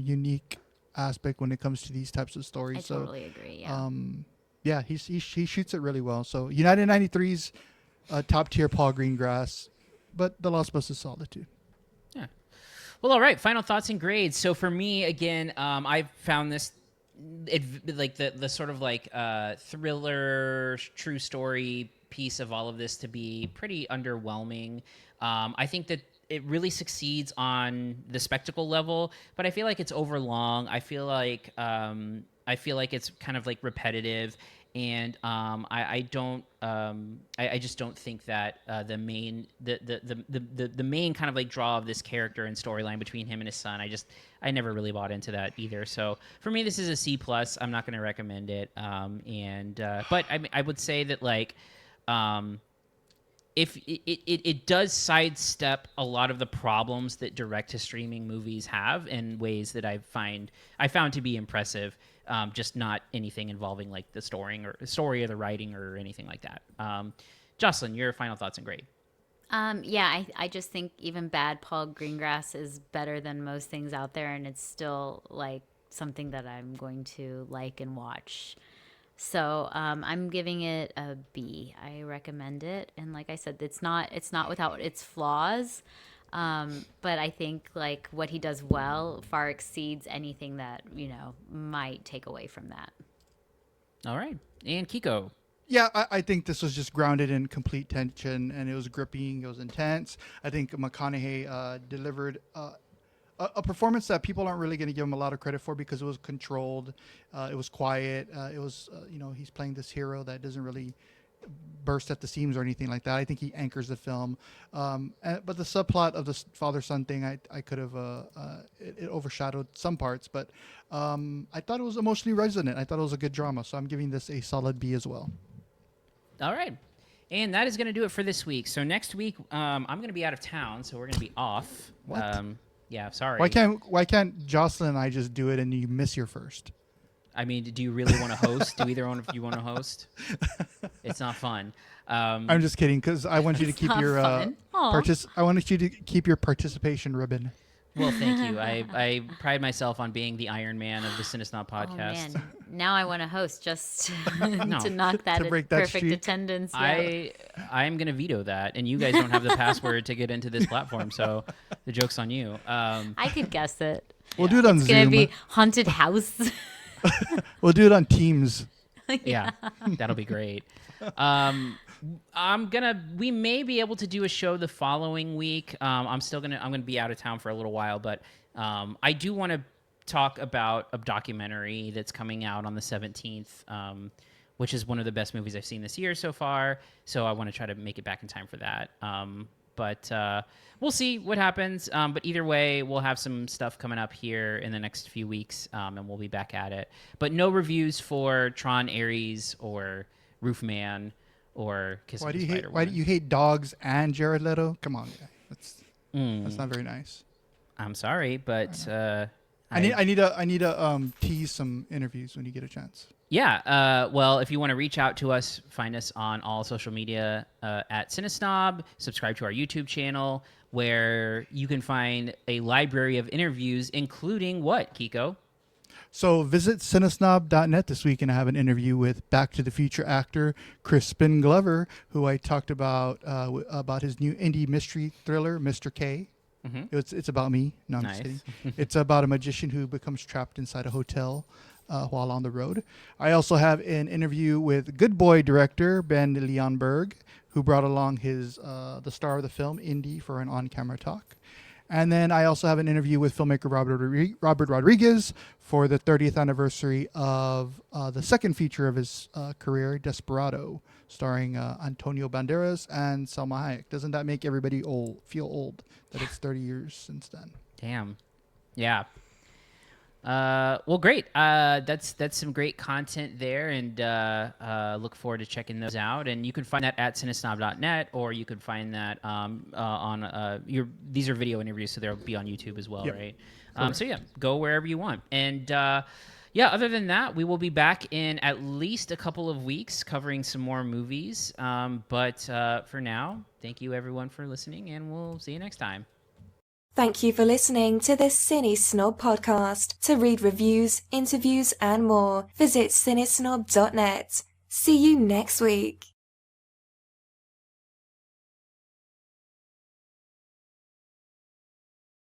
unique aspect when it comes to these types of stories. I totally agree. Yeah. He shoots it really well. So United 93's top tier Paul Greengrass, but The Lost Bus is solid too. Yeah. Well, all right. Final thoughts and grades. So for me, again, I found this. The sort of thriller true story piece of all of this to be pretty underwhelming. I think that it really succeeds on the spectacle level, but I feel like it's overlong. I feel like it's kind of repetitive, and I just don't think that the main kind of draw of this character and storyline between him and his son, I never really bought into that either. So for me, this is a C+. I'm not going to recommend it. But I would say that if it does sidestep a lot of the problems that direct-to-streaming movies have in ways that I found to be impressive. Just not anything involving the story or the writing or anything like that. Jocelyn, your final thoughts and grade. I just think even bad Paul Greengrass is better than most things out there, and it's still something that I'm going to like and watch. So I'm giving it a B. I recommend it, and like I said, it's not without its flaws. But I think what he does well far exceeds anything that might take away from that. All right, and Kiko. Yeah, I think this was just grounded in complete tension, and it was gripping. It was intense. I think McConaughey delivered a performance that people aren't really going to give him a lot of credit for because it was controlled. It was quiet. It was he's playing this hero that doesn't really burst at the seams or anything like that. I think he anchors the film. But the subplot of the father-son thing, I could have it overshadowed some parts, but I thought it was emotionally resonant. I thought it was a good drama, so I'm giving this a solid B as well. All right. And that is going to do it for this week. So next week, I'm going to be out of town, so we're going to be off. What? Yeah, sorry. Why can't Jocelyn and I just do it and you miss your first? I mean, do you really want to host? Do either one of you want to host? It's not fun. I'm just kidding, because I want you to keep your I wanted you to keep your participation ribbon. Well, thank you. I pride myself on being the Iron Man of the CineSnob podcast. Oh, man. Now I want to host just to knock that break that perfect streak. attendance. I'm going to veto that, and you guys don't have the password to get into this platform, so the joke's on you. I could guess it. We'll do it on It's Zoom. going to be haunted house. We'll do it on Teams. Yeah, that'll be great. We may be able to do a show the following week. I'm gonna be out of town for a little while, but I do want to talk about a documentary that's coming out on the 17th, which is one of the best movies I've seen this year so far. So I want to try to make it back in time for that. But we'll see what happens. But either way, we'll have some stuff coming up here in the next few weeks, and we'll be back at it. But no reviews for Tron Ares or Roofman or Kiss of the Spider Woman. Why do you hate dogs and Jared Leto? Come on, guy. That's not very nice. I'm sorry, but I need to tease some interviews when you get a chance. Yeah. Well, if you want to reach out to us, find us on all social media at CineSnob. Subscribe to our YouTube channel, where you can find a library of interviews, including what, Kiko? So visit CineSnob.net this week, and I have an interview with Back to the Future actor Crispin Glover, who I talked about his new indie mystery thriller, Mr. K. Mm-hmm. It's about me. No, I'm just kidding. It's about a magician who becomes trapped inside a hotel while on the road. I also have an interview with Good Boy director Ben Leonberg, who brought along the star of the film, Indy, for an on-camera talk. And then I also have an interview with filmmaker Robert Rodriguez for the 30th anniversary of the second feature of his career, Desperado, starring Antonio Banderas and Salma Hayek. Doesn't that make everybody feel old that it's 30 years since then? Damn. Yeah. Well, great. That's some great content there, and look forward to checking those out. And you can find that at CineSnob.net, or you can find that on these are video interviews, so they'll be on YouTube as well, right? So yeah, go wherever you want. And other than that, we will be back in at least a couple of weeks covering some more movies. But for now, thank you everyone for listening, and we'll see you next time. Thank you for listening to the CineSnob Podcast. To read reviews, interviews, and more, visit CineSnob.net. See you next week.